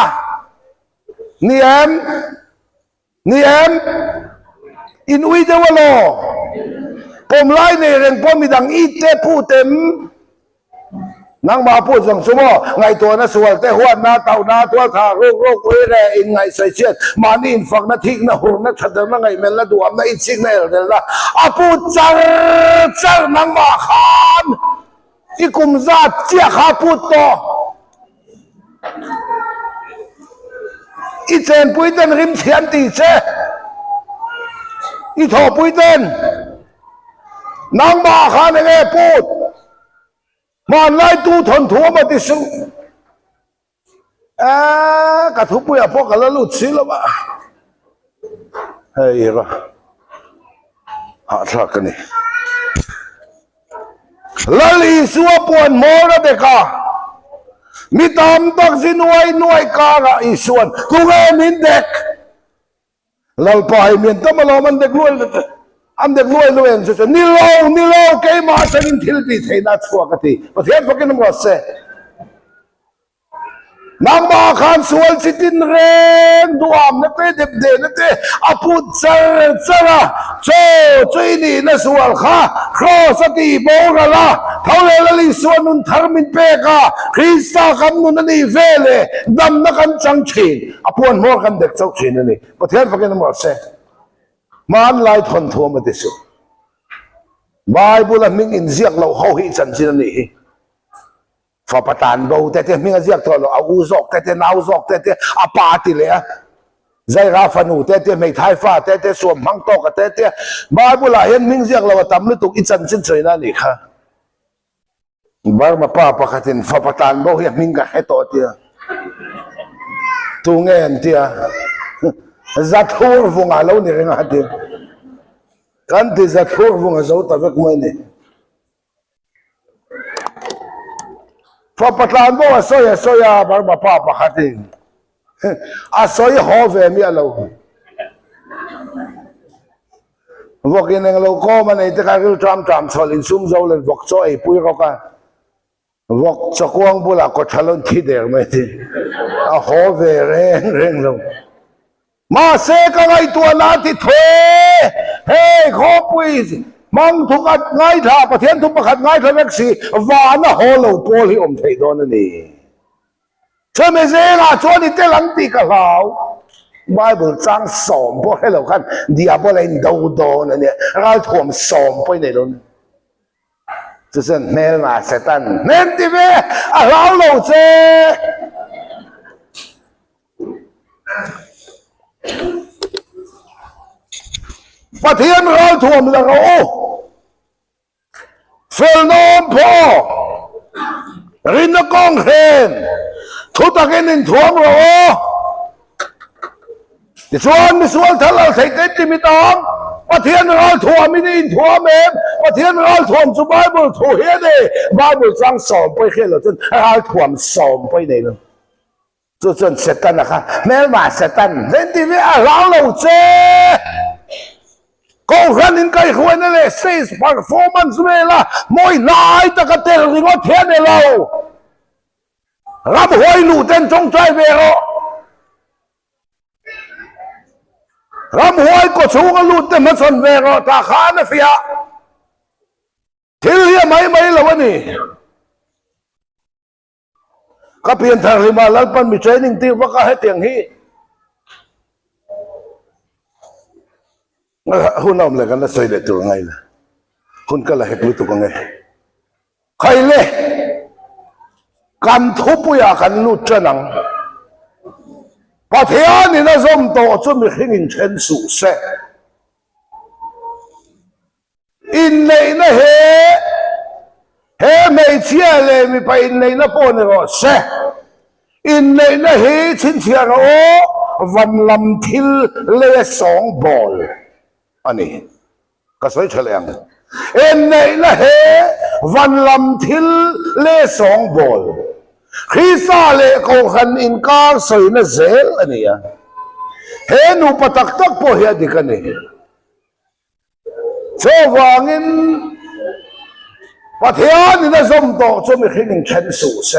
เนียมอินอุยเดวโลผมไล่ในเรื่องผมมีดังอีเตพูดเต็มนังมาพูดส่งสมอไงตัวนั้นสวลแต่หัวหน้าเต่าหน้าตัวขาโรคเวรอินไงใส่เชือกมานี่ฝักนาทิกนะหุ่นนะชัดเดิมไงเมลละดูอันนั้นอิชิกเนี่ยเดี๋ยวละอาพูดจังนังมาขานอีกุมซาเจียขาพูดต่ออีเจนปุยเต้นริมเทียนตีเชอีโถปุยเต้นนางมาข้าเนี่ยพูดมาไล่ตู้ทนทัวมาติสุกระทุบปุยพวกกันแล้วลุดสิละวะเฮ้ยละหาทักกันนี่ลลีสัวปวนโมระเด็กามีตามตักสินวยกาละอีส่วนกูเงินเด็กลลปายเมียนต้องมาลอมันเด็กรวยอันเด็กรวยเองสุดนี่โลเกมาฉันทิลปีเทน่าชัวกันทีประเทศพวกนั้นก็เสนางมาขันสวลสิตินเรงดูอามนั่นเด็ดนั่นเอพูดเจระช่วยนี่นะสวลข้าครอสติโบกันละเท่าเลลิสวนนุนทาร์มินเปกาคริสตาคำนุนนี่เวเลดำนักกันจังชินพูดมัวกันเด็กเจ้าชินนี่ประเทศพวกนั้นก็เสมันไล่ทนทัวมาติสุบายบุลมิงอินเซียกเราเขาหิจันจินนี่ฝ่าประธานเราแต่มิงเซียกตัวเราเอาอุซอกแต่นาวซอกแต่อาปาติเลยใจราฟันูแต่ไม่ท้ายฟ้าแต่สวมมังโตกแต่บายบุลเห็นมิงเซียกเราทำลุตุกอิจันจินเฉยนั่นนี่ค่ะบางมาป้าประคัตินฝ่าประธานเราเห็นมิงกันให้ตัวเตียตัวเงินเตียZathur vunga lo ni renga de kan de zathur vunga zo ta vek mai ni fa patlan bo soya bar ba pa khatin a soy ho ve mi alo vok in lo ko man ei te ka ril tram cholin sum zo len vok cho ei pui ro ka vok chakwang bula ko thalon thi der mai ti a ho ve reng loมาเสกไงตัวนาติเทเฮ้ขอปุยมังทุกัดไงท่าประเทศทุกประคัดไงท่าเล็กสีวานะฮอลโปลิอมไทยโดนนี่เชื่อไหมเสียงชวนนี่เตลังตีกับเราไบเบิลจ้างสอมพวกให้เราขันเดียบอะไรโดนเนี่ยเราถ่วมสอมไปในโดนจะเส้นเนลมาเซตันเนนติเวเราเจประเทศเราถ่วมแล้วเราเฟลโนมพอรินกองเฮนทุตะเกนินถ่วมเราดิส่วนทะเลใส่เต็มที่มีตองประเทศเราถ่วมไม่ได้ถ่วมเองป ประเทศเราถ่วมสุไบเบิลถูเฮียดิไบเบิลจังสอนไปแค่เราจนเราถ่วมสอนไปในนั้นจนเสร็จกันนะคะแม้ว่าเสร็จกันเล่นที่นี่เราเจ้ก็รันอินไกควรนั่นแหละเซสปาร์ฟอร์มันส์เวล่ามวยนายตะกะเตลริงว่าเทียนในเรารับหวยลู่เต้นจงใจเวรรับหวยก็ชูกันลู่เต้นมาสนเวรตาขานะเฟียที่เรียไม่ละวันนี้ก็เปลี่ยนทางริมาแล้วปันมีเทรนนิ่งที่ว่าก็ให้เตียงฮีหุ่นน้ำเลยกันแล้วใส่เด็ดตัวไงล่ะคุณก็เลยให้รู้ตัวไงใครเล่กันทุบยากันลุดจะหนังพอเทียนี่นะส้มโตจนมีขิงเชนสุเสอินในนะเฮไม่เชื่อเลยมีไปอินในนะปนก็เสอินในนะเฮชินเชียร์โอวันลำทิลเล่2 บอลอันนี้ก็สวยเฉลียงอินในนะเฮวันลำทิลเล่2 บอลคริสาเล่ก็ขันอินกาสวยนะเซลอันนี้เฮนูปตักตักพอเฮียดิกันนี่โชวางินปัทยานี่นะสมโตจนมีขิงเชนสุเส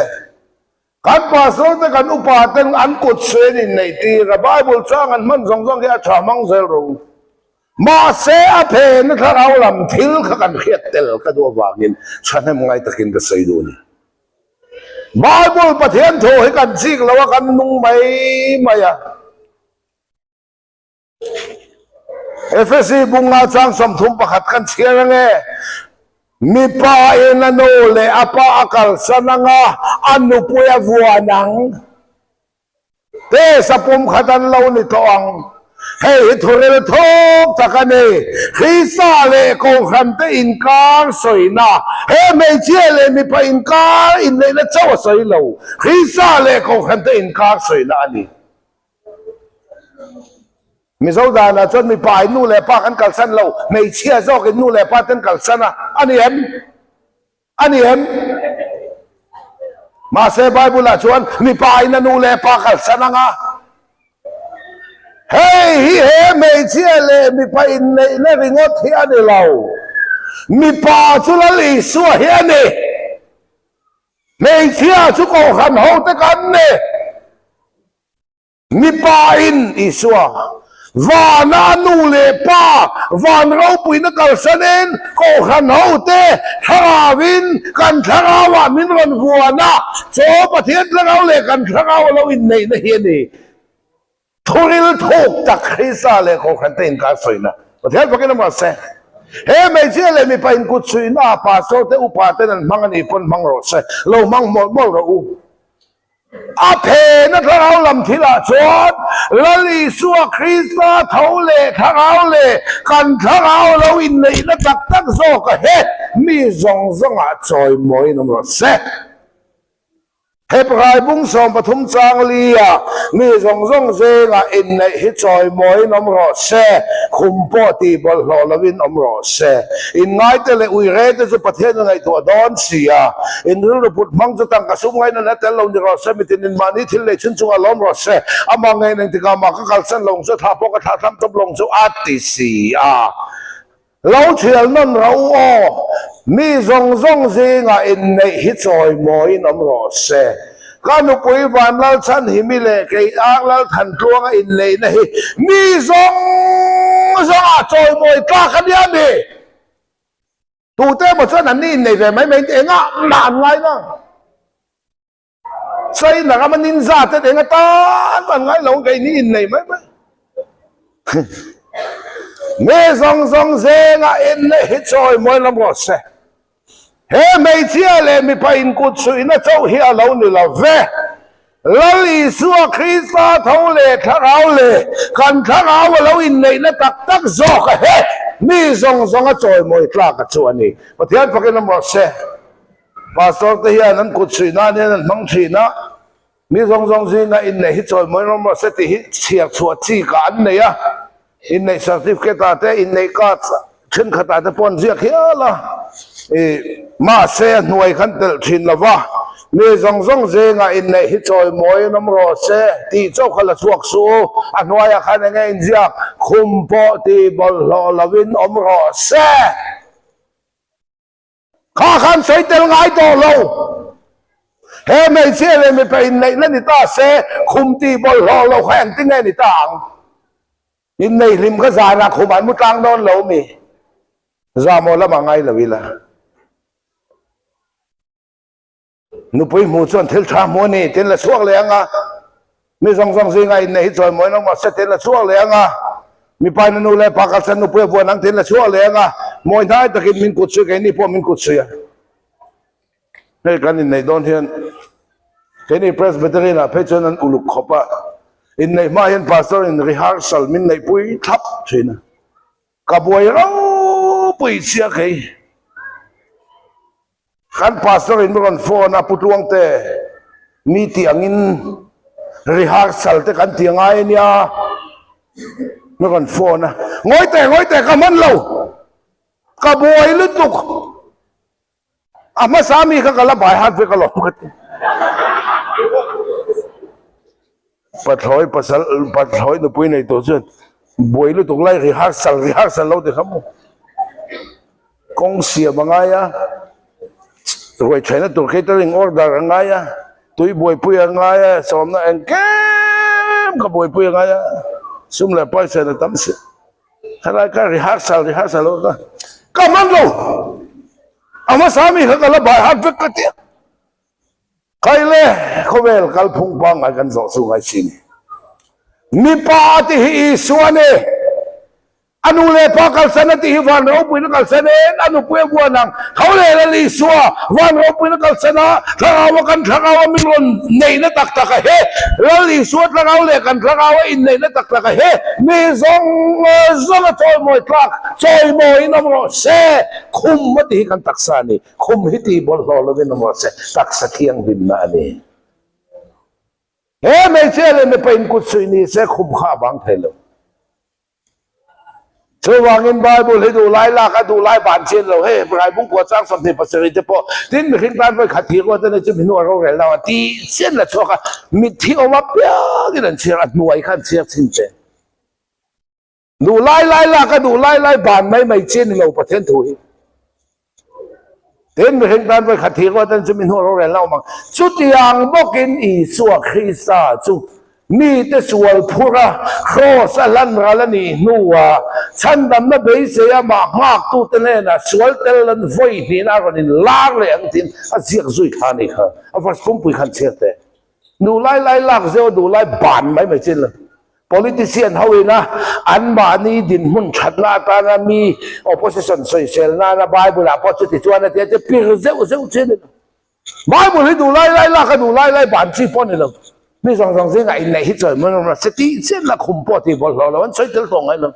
การภาษาแต่การอุปาเต็งอันกุศลในที่ระบายบุลช่างอันมันสองแค่ชามังเซรูมาเสียเพนถ้าเราลำทิลกันเขียดเตลกันตัววางินฉันให้มึงไงตะกินกับไซดูนี่บาบุลประเทศโทให้กันซิกแล้วว่ากันนุ่งไม่อะเอฟซีบุงอาจังสมทุมประคัดกันเชียร์ไงมีป้าเอ็นโนเลอาป้าอักลสนังอันนุปุยวัวนังเตสปุมขัดันเราในทองเฮ้ยทุเรศทอกตะกันเนคริสาเลโกขันเตอินกาสวยนะเฮ้ไม่เชื่อเลยมีไปอินกาอินเลยนะเจ้าสวยเราคริสาเลโกขันเตอินกาสวยนะอันนี้มีสาวดานะจนมีป่ายนู่นแหละป้ากันกัลสันเราไม่เชื่อจอกกันนู่นแหละป้ากันกัลสันนะอันนี้เห็นมาเซบายบุลาชวนมีป่ายนั่นนู่นแหละป้ากัลสันนะเฮ้ยไม่เชื่อเลยมีไปในริงอเทียนเรามีป่าชุลลีสัวเฮียนี่ไม่เชื่อชุกขันหูตะกันเนี่ยมีป่าอินอิสัววานานูเลป้าวานเราปุยนักสันเองก็ขันหูเตะทราวินกันทราวามินรันวัวนะโจประเทศเราเลยกันทราวเราอินในเฮียนี่ทุเรศทุกจากคริสาเลยก็ขันเต็งการสวยนะประเทศพวกนี้มาเสเฮ้ไม่เชื่อเลยมีไปอินกุศลนะป่าโซเตอุปาเตนันมังนี่คนมังรสเรามังหมดเราอาเพนัทเราลำทิละชดลลีสัวคริสตาเท่าเล่ทเราเล่กันทเราเราอินในนักตักโซก็เฮ้มีซงอาจอยมวยนมรสเฮปรายบุ้งสมปฐุมจางลีอ่ะมีสงเซงอ่ะอินในฮิจอยมวยน้ำรอเสคุมปอตีบอลหล่อลวินน้ำรอเสอินไงแต่เลยอุยเรตจะประเทศยังไงตัวดอนเสียอินรู้ระบุมังจะตั้งกระสุนไงนั่นแต่เราเนี่ยรอเสมิตินินมานี่ที่เลยชินจุงอารมณ์รอเสอามังไงนั่นที่กามาก็การเส้นลงสุดท้ายพวกก็ทำตบลงสุดอาติสีอ่ะเราเชื่อนั่นเราอ๋อมีสงเซงอินในฮิจอยมวยน้ำรอเสการนุปุยวันเราฉันหิมิเลกอักเราทันตัวก็อินเลยนะมีสงอาจอยมวยกล้าขันยันดิตูเต้มาฉันนั่นนี่ในแต่ไม่เองอ่ะนานไงนะใส่หนักมันนินซาแต่เองอ่ะตานมันไงเราไงนี่อินในไหมมีสงเซงอินในฮิจอยมวยน้ำรอเสเฮ้ไม่เชื่อเลยมีไปอินกุศลนะเจ้าเฮียเรานี่ละเวลลีสัวคริสตาเท่าเล่ทเราเล่กันทเราเราอินในนักตักโซกเฮ้มีสงจอยมวยกล้ากับชวนนี่ประเทศพวกนี้มันเสภาษาที่เฮียนั้นกุศลนั่นเนี่ยนั้นมังชีนะมีสงสินะอินในฮิจอยมวยมันเสติฮิเชียร์ชัวจีกันเนี่ยอินใน certificate แต่อินในก็ ฉันขตาจะปนเสียเขียละมาเสียหน่วยขันเตลชินละวะมีซงเซงอินในฮิจอยมวยน้ำรอเสตีเจ้าขลัดสวกสูอันวายขันยังไงเสียคุมปอตีบอลลอลวินรอเสข้าขันใส่เตลไงตัวเราเฮ้ไม่เสียเลยไม่ไปในนั่นนี่ตาเสคุมตีบอลลอเราแข่งที่ไงนี่ตาอินในริมก็สานะคุมันมุตังโดนเรามีจามอละมาไงละวิละนุปมุจนเทลชามนี่เทลละช่วงเลยอ่ะมีซงสิไงในฮิตซอยมวยน้องมาเสเทลละช่วงเลยอ่ะมีไปนั่นนู่นเลยปากกัสนุปบัวนังเทลละช่วงเลยอ่ะมวยไทยตะกินมินกุศลกันนี่พวกมินกุศลนี่กันในโดนเฮียนกันนี่เพรสเบเตอรีน่ะเพจนั้นอุลุกขบะอินในมาเห็นพาสเตอร์อินรีฮาร์ซัลมินในปุยทับใช่นะกับวยเราปุยเสียใครขันพาสเตอร์อินบรอนโฟนะพุทธวงเตมีเตียงอินรีฮาร์ซัลเตกันเตียงไงเนี่ยบรอนโฟนะง่อยแต่กับมันเรากับวยลุตุกอามาสามีเขาก็ระบายฮัทไปก็หลอกกันปัดถอยตัวปุ้ยในตัวเส้นบวยลุตุกไล่รีฮาร์ซัลเราเด็กครับกองเสียบางไงอะตัวใช้นะตัวเคเตอร์ลิงออร์ดาร์ไงอะตัวบวยปุ้ยไงอะสมนะเอ็งเกมกับบวยปุ้ยไงอะซุ่มเลยไปเสนตั้มเสียอะไรก็รีฮาร์ซัลเราก็มันเราอามาสามีเขาก็ระบายฮัทไปก็เตี้ยใครเลยเขาเวลกัลพุ่งปังกันสองสุงไอชินมีปาติฮิสวานีอนุเลปากัลสนติฮิวันเราปุยนักลสนอนุปุยบัวนังเขาเลยละลิสวาวันเราปุยนักลสนะถ้าเอากันถ้าเอามิลนในนัตักตะกะเฮละลิสวาถ้าเอาเลยกันถ้าเอาอินในนัตักตะกะเฮมีซงจอยมวยทักจอยมวยน้ำรอเสคุมมัติกันตักษานีคุมฮิตีบอลลอลวินน้ำรอเสตักษะเทียงบินมานีเฮ้ไม่เชื่อเลยไม่เป็นกุศลนี่เสคุมข้าบังเทลเชื่อว่าเงินไบเบิลให้ดูไล่ลากดูไล่บานเช่นเราเฮ้ปลายบุ้งปวดสร้างสมเด็จพระสิริเจ้าพ่อที่ไม่ขึ้นการไปขัดเถียงว่าจะได้จะมีหน่วยเราเราที่เช่นละชัวร์มีที่ออกมาเปียที่นั่นเชื่อหน่วยขั้นเชื่อสิ้นเจดูไล่ลากดูไล่บานไม่เช่นเราประเทศถุยเห็นไม่เห็นการไปขัดเถียงว่าจะมีหน่วยเราเรามาสุดอย่างบอกกินอีสัวคริสตาจุมีแต่ส่วนพูระโคสลันราลนีนัวฉันดำนับเบสเสียมากตู้เตลน่ะสวยเตลันไฟนี่นะคนนี้ลากเลยอันที่อาเซียกซุยขานี่ค่ะอาฟัสกุมปุยขันเชียเตดูไล่ลากเสียวดูไล่บานไม่เช่นเลย politician เขาเองนะอันบานี้ดินหุ่นชัดหน้าตานะมี opposition สวยเซลนะไบเบิลพอจุดที่ชวนนะเดี๋ยวจะพิจารณาเช่นเลยไบเบิลให้ดูไล่ลากดูไล่บานชีพอนนี่เลยนี่สองสิ่งไอ้ในฮิตใจมันสติเส้นละคุมปอที่บอลเราวันใช้เทลตรงไงล่ะ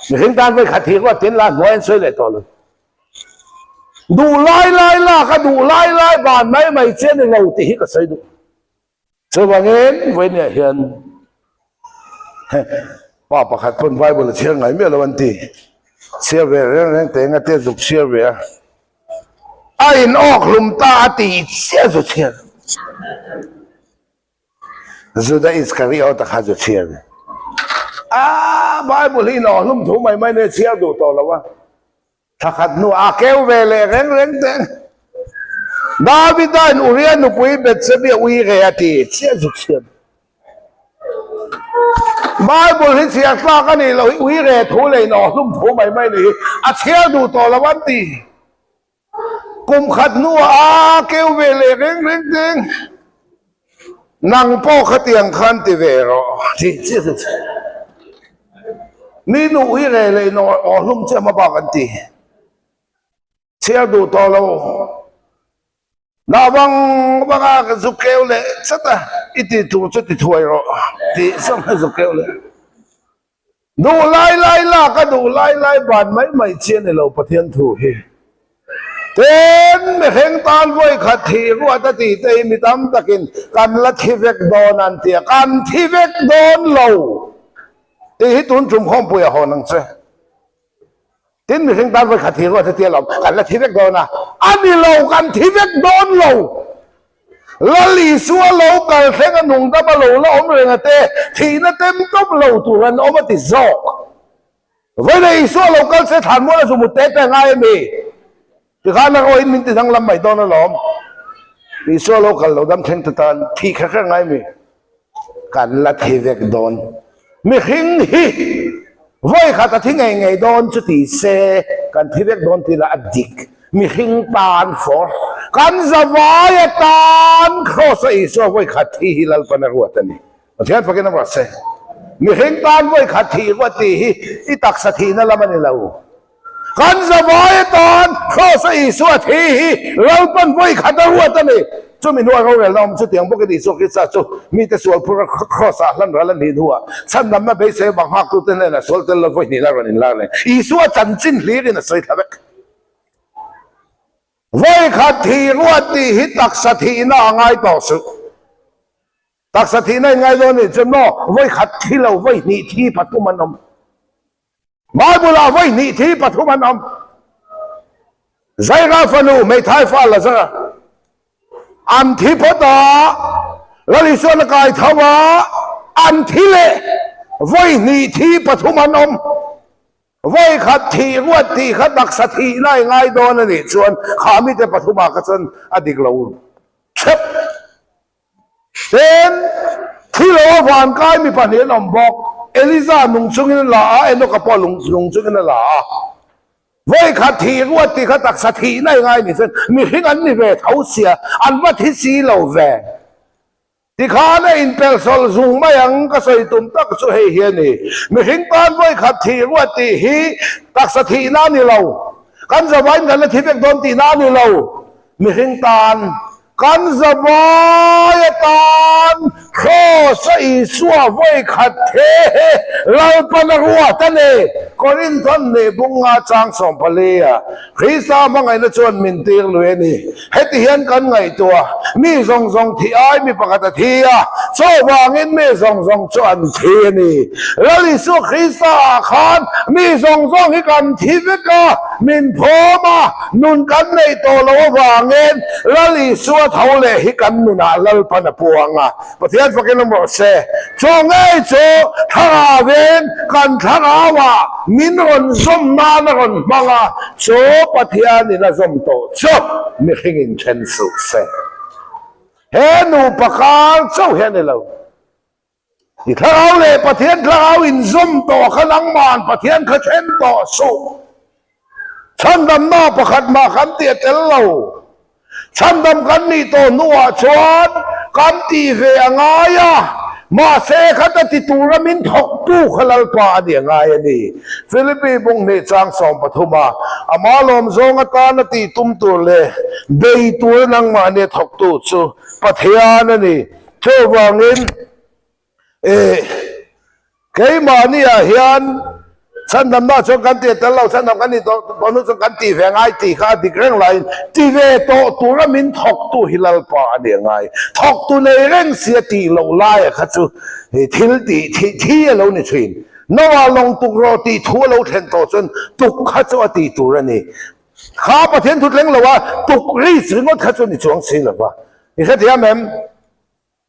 ไม่เห็นการไปขัดเถียงว่าเต็นละน้อยใช้เลยต่อเลยดูไล่ก็ดูไล่บานไม่เช่นเราตีก็ใช้ดูเชื่อว่าเงี้ยเว้นเนี่ยเห็นว่าประคัดพ้นไว้บนเชียงไหนเมื่อวันที่เชียร์เวรเรื่องแต่งเตี้ยสุกเชียร์เวรไอ้นอกลุมตาตีเชียร์สุดเชียร์Zuda is kari out hazo cheer. Bible hi no lum thu mai ne cheer do to lawa. Thakat nu akeu vele reng te. David an Uriah nu pui Bethsebe ui reati cheer zu cheer. Bible hi cheer tla ka ni lo ui re thu le no lum thu mai ni a cheer do to lawan ti. Kum khat nu akeu vele reng te. นั่งพ่อขเตียงคันติเวรอที่นี่หนูอีเรเลยนอลุ่มเชื่อมาบอกกันทีเชื่อดูต่อเราน้าบังสุกเกลเลยสัตย์อิติถูสุติถวยรอที่สมัยสุกเกลเลยดูไล่ก็ดูไล่บานไม่เชื่อในเราประเทศถูกเต้นไม่เห็นตาไว้ขัดทีรู้ว่าตีเตยมีตั้มตะกินกันละที่เวกโดนอันเตียกันที่เวกโดนเราตีตุนจุ่มข้อมปุยหอนังเสตี tin mi khing tan voi khat thi ro the tia lom kan la thi vek do na ani lo kan thi vek don lo la li suwa lo kal theng anung da ba lo la om re na te thi na tem top lo tu ran om ti zok voi nei suwa lo kal se than mo la su mu te te ngai mi ti khan na ko in min ti thang lam mai don na lom li suwa lo kal lo dam theng ta tan thi kha kha ngai mi kan la thi vek don mi khing hi voi khata thi ngai don chu ti se kan thi vek don ti la adik mi khing tan for kan zawai tan khosa iso voi khathi hilal panaruat ani athian pakin na se mi khing tan voi khathi wati hi itak sathi na lamani lau kan zawai tan khosa iso thi lal pan voi khataruat ani chu mi nuwa ro lom chu tiang bok di so ki sa chu mi te sol pura khosa lan ralan ni nuwa chan nam na be se bang hak tu te na sol te lo voi ni la ran in la le iso chan chin hli ri na sai thabek voi khathi ruati hi tak sathi na ngai to su tak sathi na ngai do ni chno voi khathi lo voi ni thi patumanom mai bula voi ni thi patumanom zai ga fanu me thai fa la za an thi phota lali so na kai thawa an thi le voi ni thi patumanom voi khathi ruati khatak sathi lai ngai do na ni chuan khami te pathuma ka chan adik lo chep sen thilo van kai mi pan he nom bok eliza nung chungin la a eno ka po lung chungin la a voi khathi ruati khatak sathi lai ngai ni chen mi hing an ni ve thau sia an wa thi si lo ve ti khana in pel sol zung mayang ka soi tum tak chu hei hian ni mi hing pan voi khathi ruati hi tak sathi na ni lo kan zawai kan thi vek don ti na ni lo mi hing tan kan zawai tan kho sai suwa voi khathe lal panarua tane korin thon ne bunga chang som palea khisa mangai na chuan min tir lue ni heti hian kan ngai tua mi zong zong thi ai mi pakata thia so wangin mi zong zong chuan thi ni lali su khisa khan mi zong zong hi kan thi veka min phoma nun kan nei to lo wangin lali su thole hi kan nuna lal pana puanga pathian fakin mo se chongai cho thawen kan tharawa min ron som na na ron manga cho pathian ni na som to cho mi khingin chen su se he nu pakal cho he ne lo ni tharau le pathian tharau in som to khalang man pathian kha chen to so chan dam na pakhat ma kham ti tel lo chan dam kan ni to nuwa chuan kan ti ve angaya ma se khata ti turamin thok tu khalal pa ani ngai ani philippi bung ne chang som pathuma amalom zonga ta na ti tum tur le bei tur nang ma ne thok tu chu pathian ani cho wangin ke mani a hian chan nam na cho kan ti tel lo chan nam kan ni to nu cho kan ti ve ngai ti kha di kreng lai ti ve to turamin thok tu hilal pa ani ngai thok tu nei reng sia ti lo lai kha chu thil ti thi lo ni thin no wa long tu ro ti thu lo then to chun tuk kha chu ti tu ra ni kha pa then thut leng lo wa tuk ri sringot kha chu ni chuang si lo wa ni kha thia mem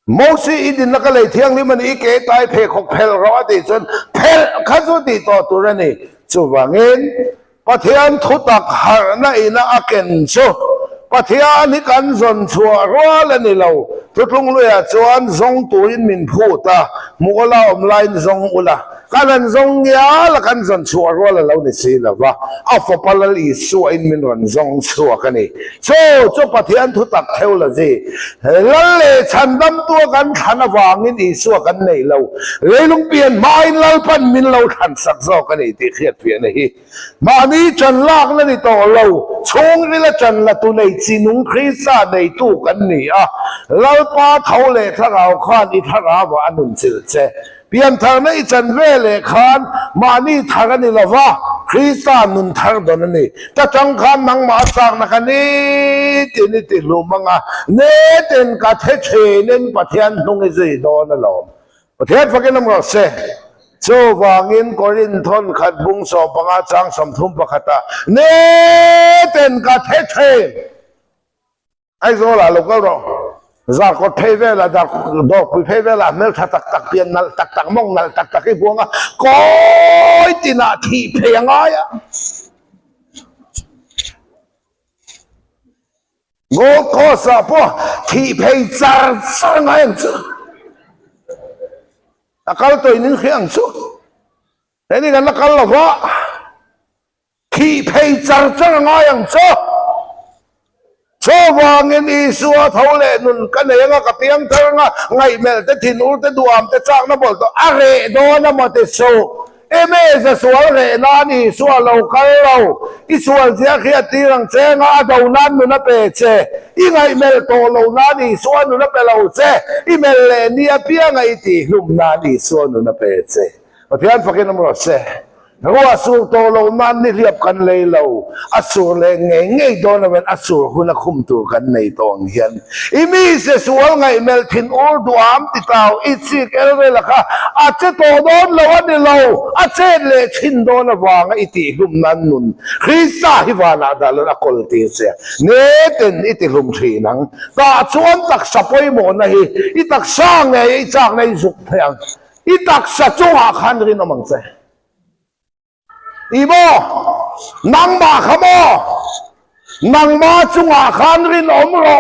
Mosi idin nakalay tiyang liman ike tay pe khok pel rawati chun pel khazu ti to turani chuwangin pathian thutak har na ina aken chu pathian hi kan zon chua rawala ni lo tutlung luya chuan zong tuin min phuta mukola online zong ula kanan zong ya la kan zon chua rawala lo ni sila wa afa palal isu in min ron zong chua kani cho pathian thutak theula ji lalle chandam tu kan thana wangin isu kan nei lo leilung pian mai lal pan min lo than sak zo kani ti khiat pian hi mani chan lak la ni to lo chung ri la chan la tu nei chinung khrisa nei tu kan ni a lal pa thole tharau khan I thara wa anun chil che pian thar na I chan ve le khan mani thagani lawa khrista nun thar don ni ta chang khan nang ma sang na kani ti lu manga ne ten ka the che nen pathian nung e zai don lo pathian fakin nam ro se so wangin korin thon khat bung so panga chang samthum pakhata ne ten ka the ai zo la lokal ro za ko the ve la da do pu phe ve la mel tha tak tak pian nal tak tak mong nal tak tak ki buanga koi tina thi phe nga ya ngô có sa po thì phải char char ngay chứ akal tôi nín khiang chứ thế này cái akal là vợ thì phải char char ngay chứ cho vàng in Isua thâu lệ nun cái này nga cái tiếng thơ nga ngày mẹ te thìn ul te duam te chang nó bảo to are đó nó mà te so em giờ sual rệ na ni sual lâu cái lâu i sual chia kia tiếng che nga đầu nan nó bể che i ngày mẹ to lâu na ni sual nó bể lâu che i mẹ lệ ni apia ngày ti lum na ni sual nó bể che và thiên phật cái nó bảo che rồi asur to lâu nan ni liệp kan lei lâu asur lệ nghe nghe đó là bên asur huna khum tu kan nei tong hiền imi se sual ngày mel thin ur duam ti tao itsi kelve la kha ache to don lo an lo ache le thin don awang iti lum nan nun Krista hi wana dalon akol ti se ne ten iti lum thi nang ta chuan tak sapoi mo na hi itak sang nge i chak nei zuk thang itak sa chunga khan rin amang che ibo nang ma khamo nang ma chunga khan rin omro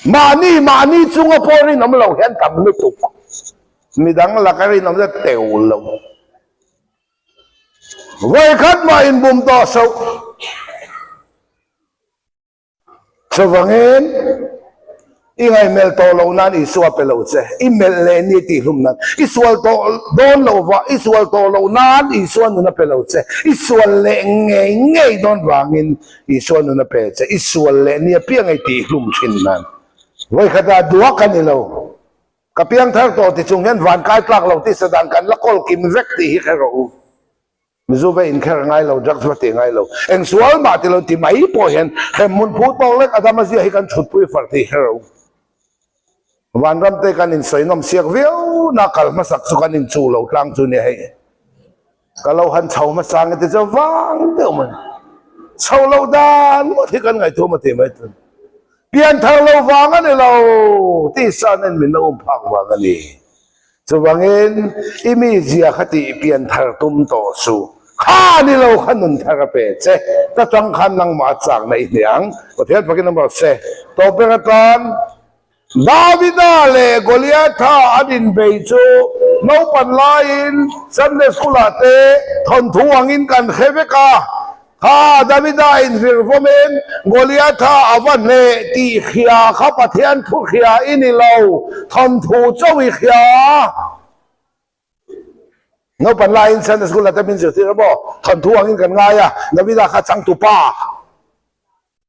mani chunga porin omlo hen kam nu tu midang lakari nom da teulo vai khat ma in bum to so vangen ingai mel to lo nan isua pelo che email le ni ti hum nan isual to don lo wa isual to lo nan isuan na pelo che isual le nge don wangin isuan na pe che isual le ni pi ngai ti hum chin nan voi khata duwa kan ni lo kapiang thar to ti chung hen van kai tlak lo ti sadan kan la kol kim vek ti hi khero mizu ve in kher ngai lo jak thwa ti ngai lo eng sual ma ti lo ti mai po hen khem mun phu to lek adama ji hi kan chut pui far ti khero van ram te kan in soinom siak veu na kal ma sak su kan in chu lo tlang chu ne hei kalau han chau ma sang te cho wang te man chau lo dan mo thi kan ngai thu ma te mai tu pian thang lo wang an lo ti san en min lo phak wang ani chu wangin imi zia khati pian thar tum to su kha ni lo khanun thar pe che ta chang khan nang ma chang nei niang ko thian pakin number se to pe tan Davida le Goliatha adin beichu no pan lain Sunday school ate thon thuangin kan kheveka ha Davida in virvomen Goliatha avan le ti khia kha pathian thu khia inilo thon thu chawi khia no pan lain Sunday school ate min ju ti bo thon thuangin kan nga ya Davida kha chang tu pa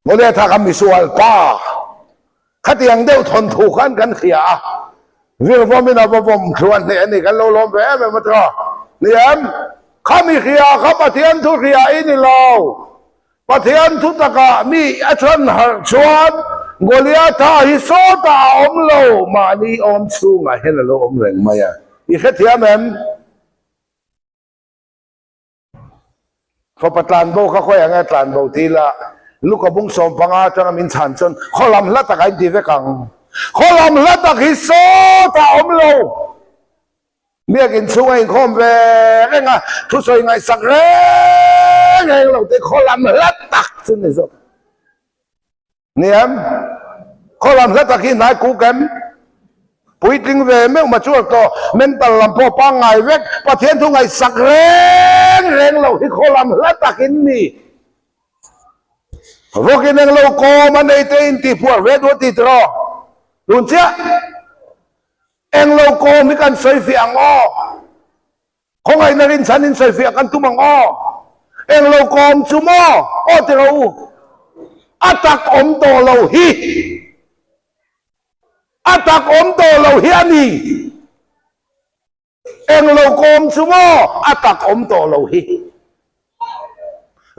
Goliatha kam misual pa khát yang đeo thon thủ khănกันเขียวิลฟอมินาบอมชวนเนี่ยนี่กันโลมแพ้ไปมาต่อเนี่ยข้ามีเขียข้าปะเทียนทุเขียอินี่เราปะเทียนทุตะกะมีอัชนหัชวนโกลิอาธาฮิโซตาอมโลมานี่อมชูงะเห็นโลอมแรงมาอ่ะอีกแค่เทียมแม่พอปัตตานโบเขาค่อยยังไงตานโบทีละลูกกบุ้งสมปังอาจังมินชันจนขอลำลัดตะไคร้ดีเวกังขอลำลัดตะกิโซตาอมโลเมียกินช่วยคอมเวงไงทุสวยไงสักเรงไงเราแต่ขอลำลัดตักซึ่งในศพเนี่ยขอลำลัดตะกินายกูแกมปุยติงเวไม่มาช่วยต่อเมนตัลลำพ่อปังไงเวกประเทศทุกไงสักเรงเราที่ขอลำลัดตะกินนี่Rokin ang loko man ay ti puar red what it ro. Luncia ang loko mi kan soy fi ang o. Kung ay na rin sanin soy fi kan tumang o. Ang loko sumo o ti ro. Atak om to lo hi. Atak om to lo hi ani. Ang loko sumo atak om to lo hi.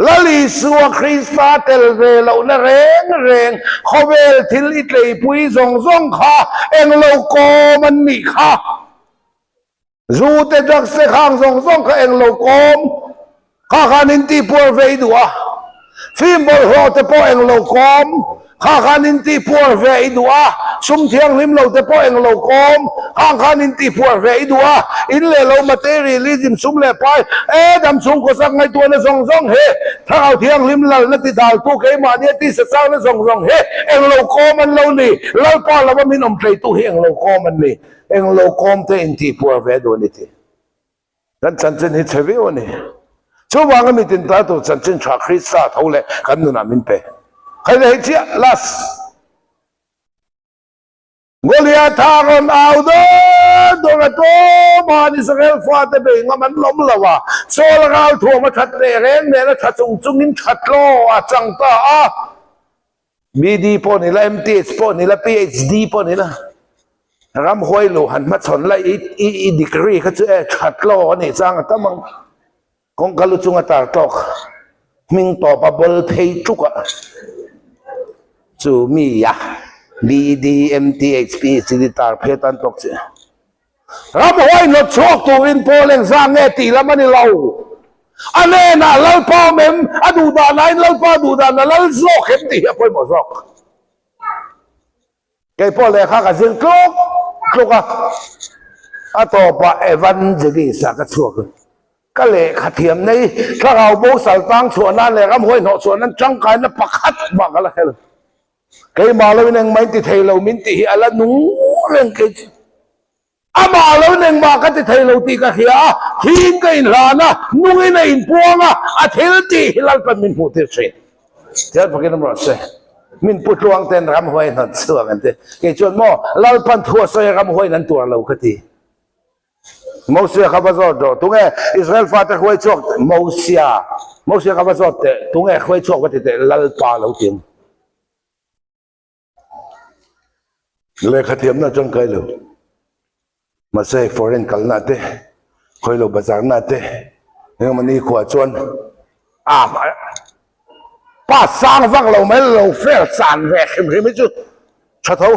Lali suwa Krista tel velo na reng khovel thil itlei pui zong zong kha eng lo ko man ni kha dù tê đặc sẽ khang dòng dòng các anh lâu com khá khá nín tì bùa về đùa phim bồi hồ tê bó anh lâu com khá khá nín tì bùa về đùa sum thiang lim lâu tê bó anh lâu com khá khá nín tì bùa về đùa in lệ lâu materialism sum lệ pai đam sung có sắc ngay tuần nó dòng dòng he thao thiang lim lâu nó tì đào tu cái mà nhé tì sát sang nó dòng dòng he anh lâu com anh lâu nì lâu pa là mình ông play tu he anh lâu com anh nì anh lâu com tê in tì bùa về đùa nì tìกันฉันจะนี่เทวิโอนี่ช่วงวันมีตินตาตัวฉันจะชาคริสต์เขาเลยกันนู่นน่ะมินเปใครเลยเชียลาสโกลีอาทารอนเอาเด้อตัวกระโตมาอิสราเอลฟาเตเบงมันล้มละวะโซลกาลทั่วมาชัดเตเรงเนี่ยนะชัดจุงนินชัดโลอาจังตาบีดีปนี่ละMTSปนี่ละ PhD ปนี่ละรำห้อยโลหันมาสอนละอีดีกรีเขาจะชัดโลนี่จังแต่มังคงกลุจุงตาตอกมิงต่อปะเบลเพย์จุกะจูมียะ BDMTHP สิริตาเพตันตกเสียรำห้อยนดโชคตัวอินโพเล่งสร้างเงตีแล้วมันนี่เราอันนี้นะเราพ่อเมมอดูดานไหนเราพ่อดูดานเราโซกเข็มตีพ่อหมดโซกไก่พ่อเลยข้ากับเสียงกลุกอะต่อไปวันจะดีสักชั่วกันก็เลยขัดเทียมในถ้าเราโบสัลตังส่วนนั้นเลยรำห้อยหนอส่วนนั้นจังกายนั้นประคัดบังอะไรแค่เลยไก่มาแล้วนึงไม่ติดเทเรามินติอะไรนู้เรื่องกิจมาแล้วนึงมาก็ติดเทเราตีกันเหียทิ้งกันลานะนุ่งในอินพวงเทลตีฮิลาเป็นมินพูดเสียเจ้าพวกนี้มันเสียมินพูดลวงเต้นรำห้อยนั่นส่วนกันเถอะไอ้จวนหม้อเราพันทั่วซอยรำห้อยนั้นตัวเราก็ตีมอเสียข้าพเจ้าตรงนี้อิสราเอลฟาตะห้อยชกมอเสียข้าพเจ้าเตะตรงนี้ห้อยชกก็เตะลัลปาเราทีมเลยขัดเทียมน่าจงไกลเลยมาใช้ foreign กันน่าเตะคอยเราบาจากน่าเตะเนี่ยมันนี่ขวดชวนป้าสร้างฟังเราไม่เราเฟลสานแหวกขิมไม่จุดชัดเท่า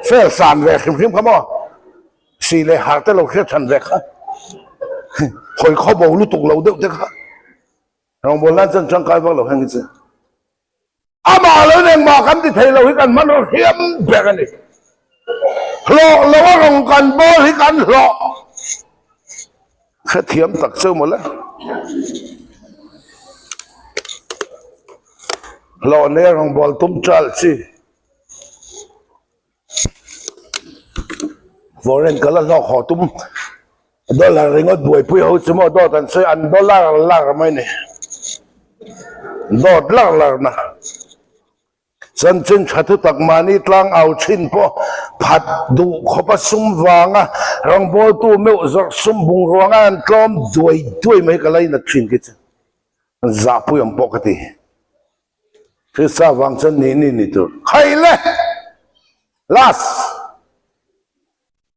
เฟลสานแหวกขิมขโมยสีเลยหากแต่เราแค่ทันแหวกคอยเขาบอกรู้ตุกเราเด็กเด็กเราโบราณจังกายฟังเราแค่นี้สิมาแล้วเนี่ยมาคำที่ไทยเราให้กันมันเราเทียมแบบนี้หลอกเราว่าลงกันโบให้กันหลอกแค่เทียมตักเสื้อหมดแล้วหลอกเนี่ยลงบอลตุ้มจัลสิฟอเรนก็แล้วหลอกหอตุ้มดอลลาร์เงินบวยพุยเขาสมมติดอตันซื้ออันดอลลาร์ไม่เนี่ยดอลลาร์นะฉันจึงชัดตักมานี่ตลางเอาชินพอผัดดูขบสุมวางรองบอลตัวไม่อุจสุมบุงรวงอันกลอมด้วยไม่กันเลยนัดชินกิจจับปุยมปกติคือสาวางฉันนี่ตัวใครเลยลาส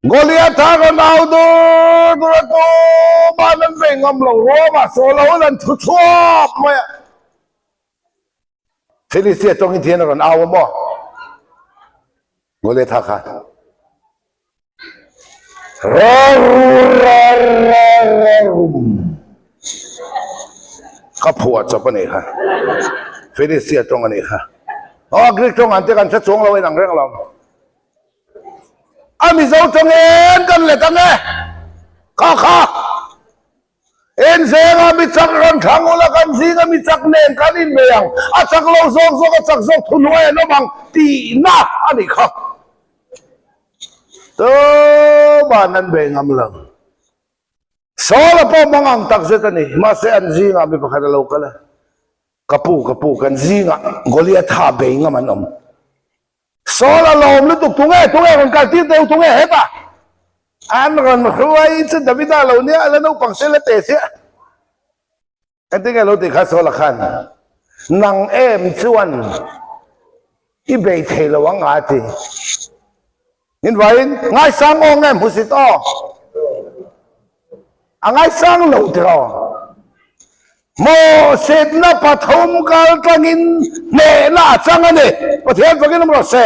โกลีอาทารอนเอาดูตัวบ้านนั้นเป็นงำหลงรัวมาโซโล่นั้นทุชอบไหมฟิลิสเตียตรงนี้เทียนกันเอาบ่โกลีทักค่ะก็ผัวจบปนี่ค่ะฟิลิสเตียตรงนี้ค่ะกรีกตรงอันที่กันชัดสวงเราไว้หนังเรื่องเรามีเจ้าจงเอ็นกันเลยตั้งไงข้าเอ็นเสียงมีจักรกันขังอุลกันซีก็มีจักเนนกันอินเบียงจักรโลโซก็จักรโซทุนไว้น้บังตีน่าอันนี้ครับตัวบ้านนั้นเบ่งอำลังสารพัดมังอังตักเสกันนี่มาเสียนซีงามีประคาโลกันเลยกระปูกันซีงาโกลีอาท่าเบ่งมันโซลาลมลุตุกตุงเอคนการที่เดียวตุงเอเห็นปะอันกันรวยจะดับวิดาเราเนี่ยแล้วนู้ปังเซลเตเสียอันที่ไงเราติดข้าโซลาขันนางเอ็มชวนที่เบยเทลวังอาทิยินไว้ง่ายสร้างองค์ไงมุสิตง่ายสร้างเหล่าเดียวโมเสสน่ะปฐมกาลตั้งอินเนน่าจังอันนี้ประเทศพวกนี้มันรอเซ่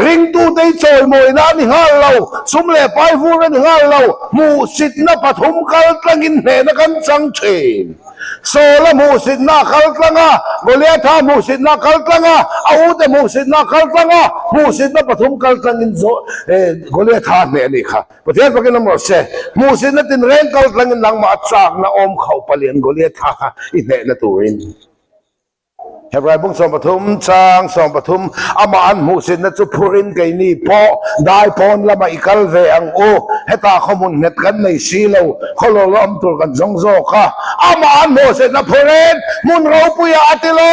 ring tu tei choi moi na ni ngal lo sum le pai fu ran ngal lo mu sit na pathum kal tlangin ne na kan chang chen so la mu sit na kal tlanga Goliath ha mu sit na kal tlanga au te mu sit na kal tlanga mu sit na pathum kal tlangin zo Goliath ha ne ni kha pathian pakin mo se mu sit na tin reng kal tlangin nang ma chak na om khau palian Goliath ha i ne na tuin Hebrai bung som pathum chang som pathum ama an mu sin na chu phurin kai ni po dai pon lama ikal ve ang o heta khomun net kan nei si lo kholo lom tur kan jong zo kha ama an mu sin na phurin mun ro puya atilo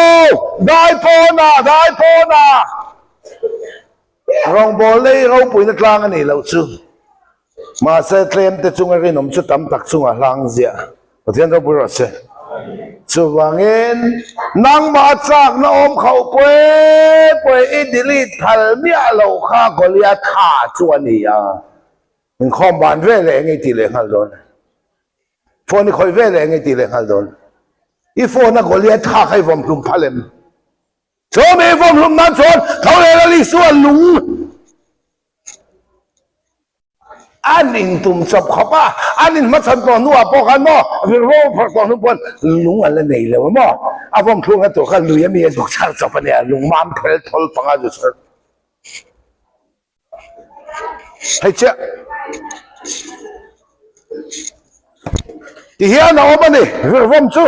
dai pona rong bol lei ro pui na tlang ani lo chu ma se tlem te chunga ri nom chu tam tak chunga hlang zia pathian ro bur se chuwangin nang ma chak na om khau pwe i delete thal mia lo kha Goliath tha chuani ya min khom ban ve le ngai ti le hal don phone khoi ve le ngai ti le hal don I phone na Goliath tha khai vom plum phalem cho me vom plum nan chon thau le li suan lung anin tum chop khapa anin ma chan to nuwa po kan mo virvo phar ko nu pon lung ala nei le mo avom thung ha to kha luya mi bok char chop ne lung mam phel thol panga ju sar hai che ti hian na ba ni virvom chu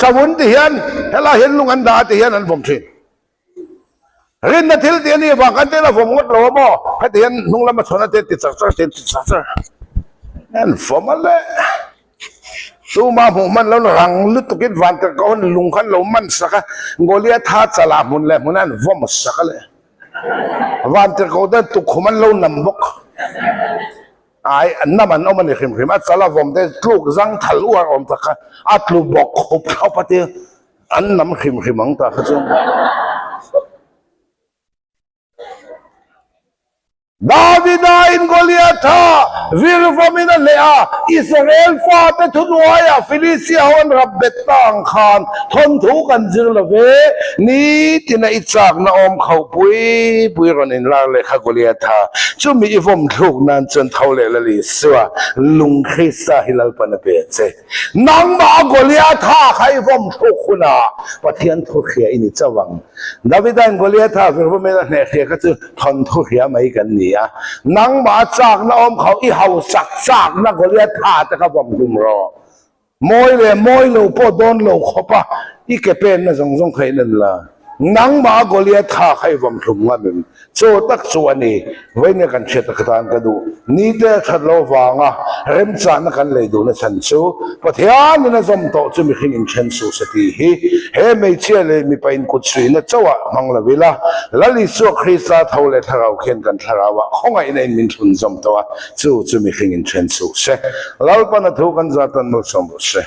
savun ti hian hela hian lung an da ti hian an vom thin rin na thil tian ni ba kan te la vom ngot lo mo ha tian nung lam chona te ti chak chak an vom ale tu ma mu man lo rang lut to kit van ka kon lung khan lo man saka Goliath tha chala mun le mun an vom saka le van te ko da tu khuman lo nam bok ai an na man o man ni khim a chala vom te tluk zang thal uar om ta kha atlu bok khop khau pa te an nam khim ang ta kha chu Davida in Goliath virvamina lea Israel fa te thunuaya Philistia hon rabbetang khan thon thu kan jirlave ni tina ichak na om khau pui ron in la le kha Goliath chumi ivom thuk nan chon thaule la li suwa lung khisa hilal pan pe che nang ma Goliath khai vom thuk khuna pathian thu khia ini chawang Davida in Goliath virvamina ne khia ka chu thon thu khia mai kan ni nang ma chak na om khau I hau sak na Goliath tha ta ka bom dum ro moi lo po don lo khopa I ke pen na jong khai nan la nang ma Goliath tha khai bom thum nga bem cho tak chu ani voine kan chet ka tan ka du ni te that lo wanga rem cha na kan le du na chan chu pathian na zom to chu mi khing in chen su sati hi he mei che le mi pain kut sui na chawa mangla vela lali su Krista thole tharau khen kan tharawa khongai nei min thun zom to chu mi khing in chen su se lalpa na thu kan za tan no som se